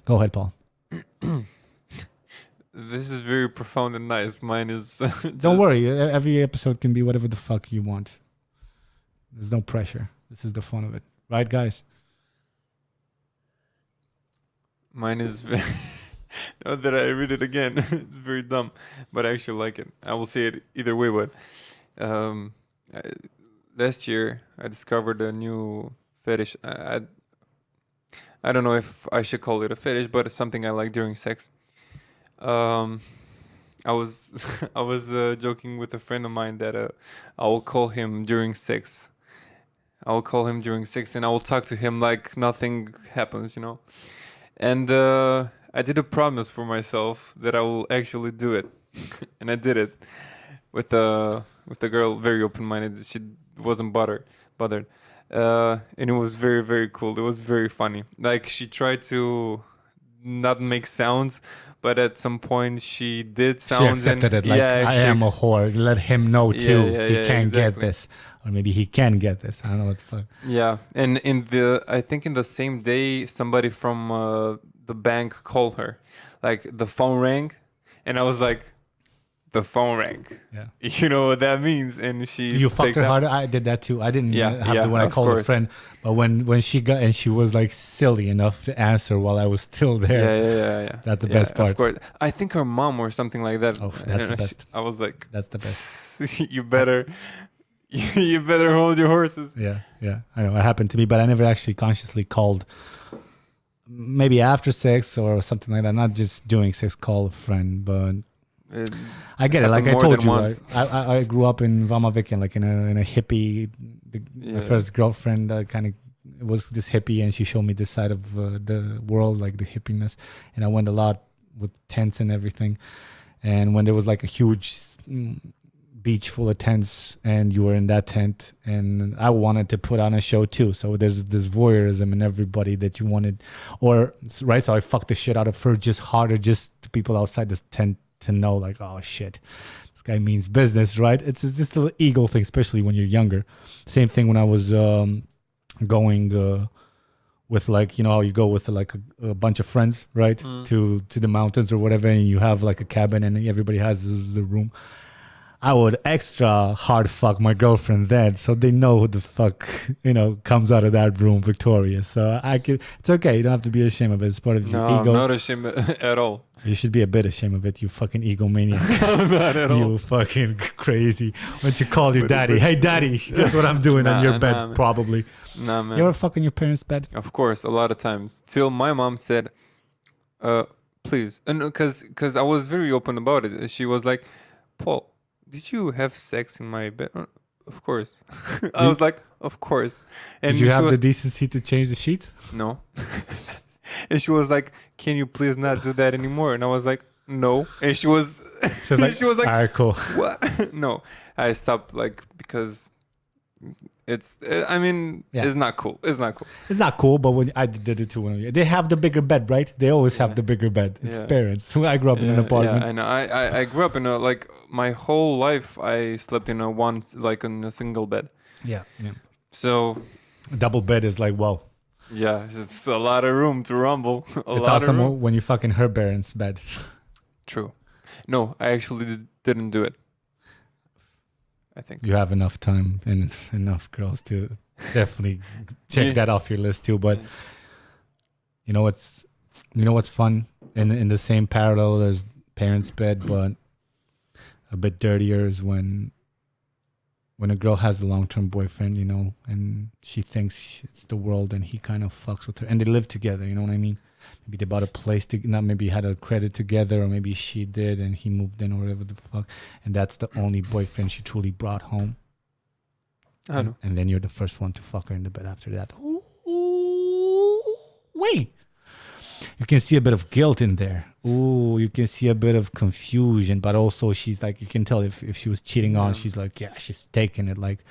S1: Go ahead, Paul.
S2: This is very profound and nice. Mine is...
S1: Don't worry. Every episode can be whatever the fuck you want. There's no pressure. This is the fun of it. Right, guys?
S2: Mine is... Now that I read it again, it's very dumb. But I actually like it. I will say it either way, but... last year, I discovered a new fetish. I don't know if I should call it a fetish, but it's something I like during sex. I was joking with a friend of mine that I will call him during sex. I will call him during sex, and I will talk to him like nothing happens, And I did a promise for myself that I will actually do it, and I did it with the girl, very open-minded. She wasn't bothered. And it was very, very cool. It was very funny. Like, she tried to not make sounds, but at some point she did sounds.
S1: She accepted it. Like, I am a whore. Let him know too. He can't get this, or maybe he can get this. I don't know what the fuck.
S2: Yeah, and I think in the same day, somebody from the bank called her. Like, the phone rang, and I was like, the phone rang.
S1: Yeah.
S2: You know what that means? And she...
S1: You fucked her harder? I did that too. I didn't have to when I called
S2: course.
S1: a friend. But when she got, and she was like silly enough to answer while I was still there.
S2: Yeah.
S1: That's the best part.
S2: Of course. I think her mom or something like that.
S1: Oh, that's the best.
S2: I was like...
S1: That's the best.
S2: you better hold your horses.
S1: Yeah. I know. It happened to me, but I never actually consciously called. Maybe after sex or something like that. Not just during sex, call a friend, but... I get it. Like I told you, I grew up in Vamaviken, like in a hippie. My first girlfriend kind of was this hippie, and she showed me this side of the world, like the hippiness. And I went a lot with tents and everything. And when there was like a huge beach full of tents, and you were in that tent, and I wanted to put on a show too. So there's this voyeurism in everybody that you wanted, right? So I fucked the shit out of her just harder, just to people outside this tent to know, like, oh shit, this guy means business, right? It's just a little ego thing, especially when you're younger. Same thing when I was going with, like, how you go with like a bunch of friends, right, to the mountains or whatever, and you have like a cabin and everybody has the room. I would extra hard fuck my girlfriend then, so they know who the fuck comes out of that room victorious. So it's okay. You don't have to be ashamed of it. It's part of your
S2: No,
S1: ego.
S2: I'm not ashamed at all.
S1: You should be a bit ashamed of it, you fucking egomaniac.
S2: Not at all.
S1: You fucking crazy. When you call your daddy, hey daddy, guess what I'm doing on your bed?
S2: man.
S1: Probably.
S2: Nah, man.
S1: You ever fucking your parents' bed?
S2: Of course, a lot of times. Till my mom said, please. And because I was very open about it. She was like, Paul, did you have sex in my bed? Of course. I was like, of course. And
S1: did you have the decency to change the sheets?
S2: No. And she was like, can you please not do that anymore? And I was like, no. And she was like, all
S1: right, cool.
S2: What? No. I stopped because it's not cool. It's not cool.
S1: It's not cool, but when I did it too, they have the bigger bed, right? They always have the bigger bed. It's parents. I grew up in an apartment.
S2: Yeah, I know. I grew up in my whole life I slept in a single bed.
S1: Yeah.
S2: So
S1: a double bed is like, whoa.
S2: Yeah, it's a lot of room to rumble.
S1: It's awesome when you fucking her parents' bed.
S2: True. No, I actually didn't do it. I think
S1: you have enough time and enough girls to definitely check that off your list too. But you know what's fun in the same parallel as parents' bed, but a bit dirtier is when a girl has a long-term boyfriend, and she thinks it's the world, and he kind of fucks with her, and they live together. You know what I mean? Maybe they bought a place maybe had a credit together, or maybe she did and he moved in or whatever the fuck, and that's the only boyfriend she truly brought home.
S2: I know.
S1: And then you're the first one to fuck her in the bed after that. Ooh, wait. You can see a bit of guilt in there. Ooh, you can see a bit of confusion, but also she's like, you can tell if she was cheating on, she's like, yeah, she's taking it. Like,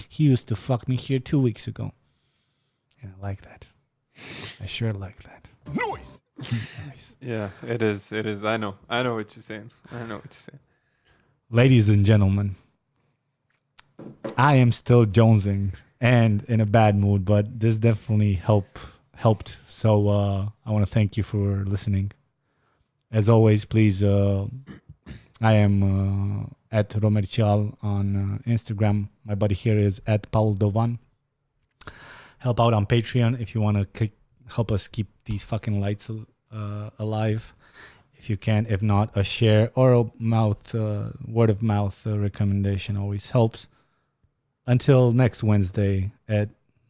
S1: he used to fuck me here 2 weeks ago. And I like that. I sure like that.
S2: Nice. Yeah, it is. I know what you're saying.
S1: Ladies and gentlemen, I am still jonesing and in a bad mood, but this definitely helped. So I want to thank you for listening. As always, please, I am at Romercial on Instagram. My buddy here is at Paul Dovan. Help out on Patreon if you want to help us keep these fucking lights alive. If you can, if not, a share or a word of mouth recommendation always helps. Until next Wednesday at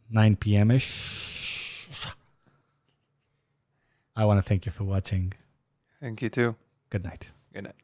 S1: 9 p.m.-ish. I want to thank you for watching.
S2: Thank you too.
S1: Good night.
S2: Good night.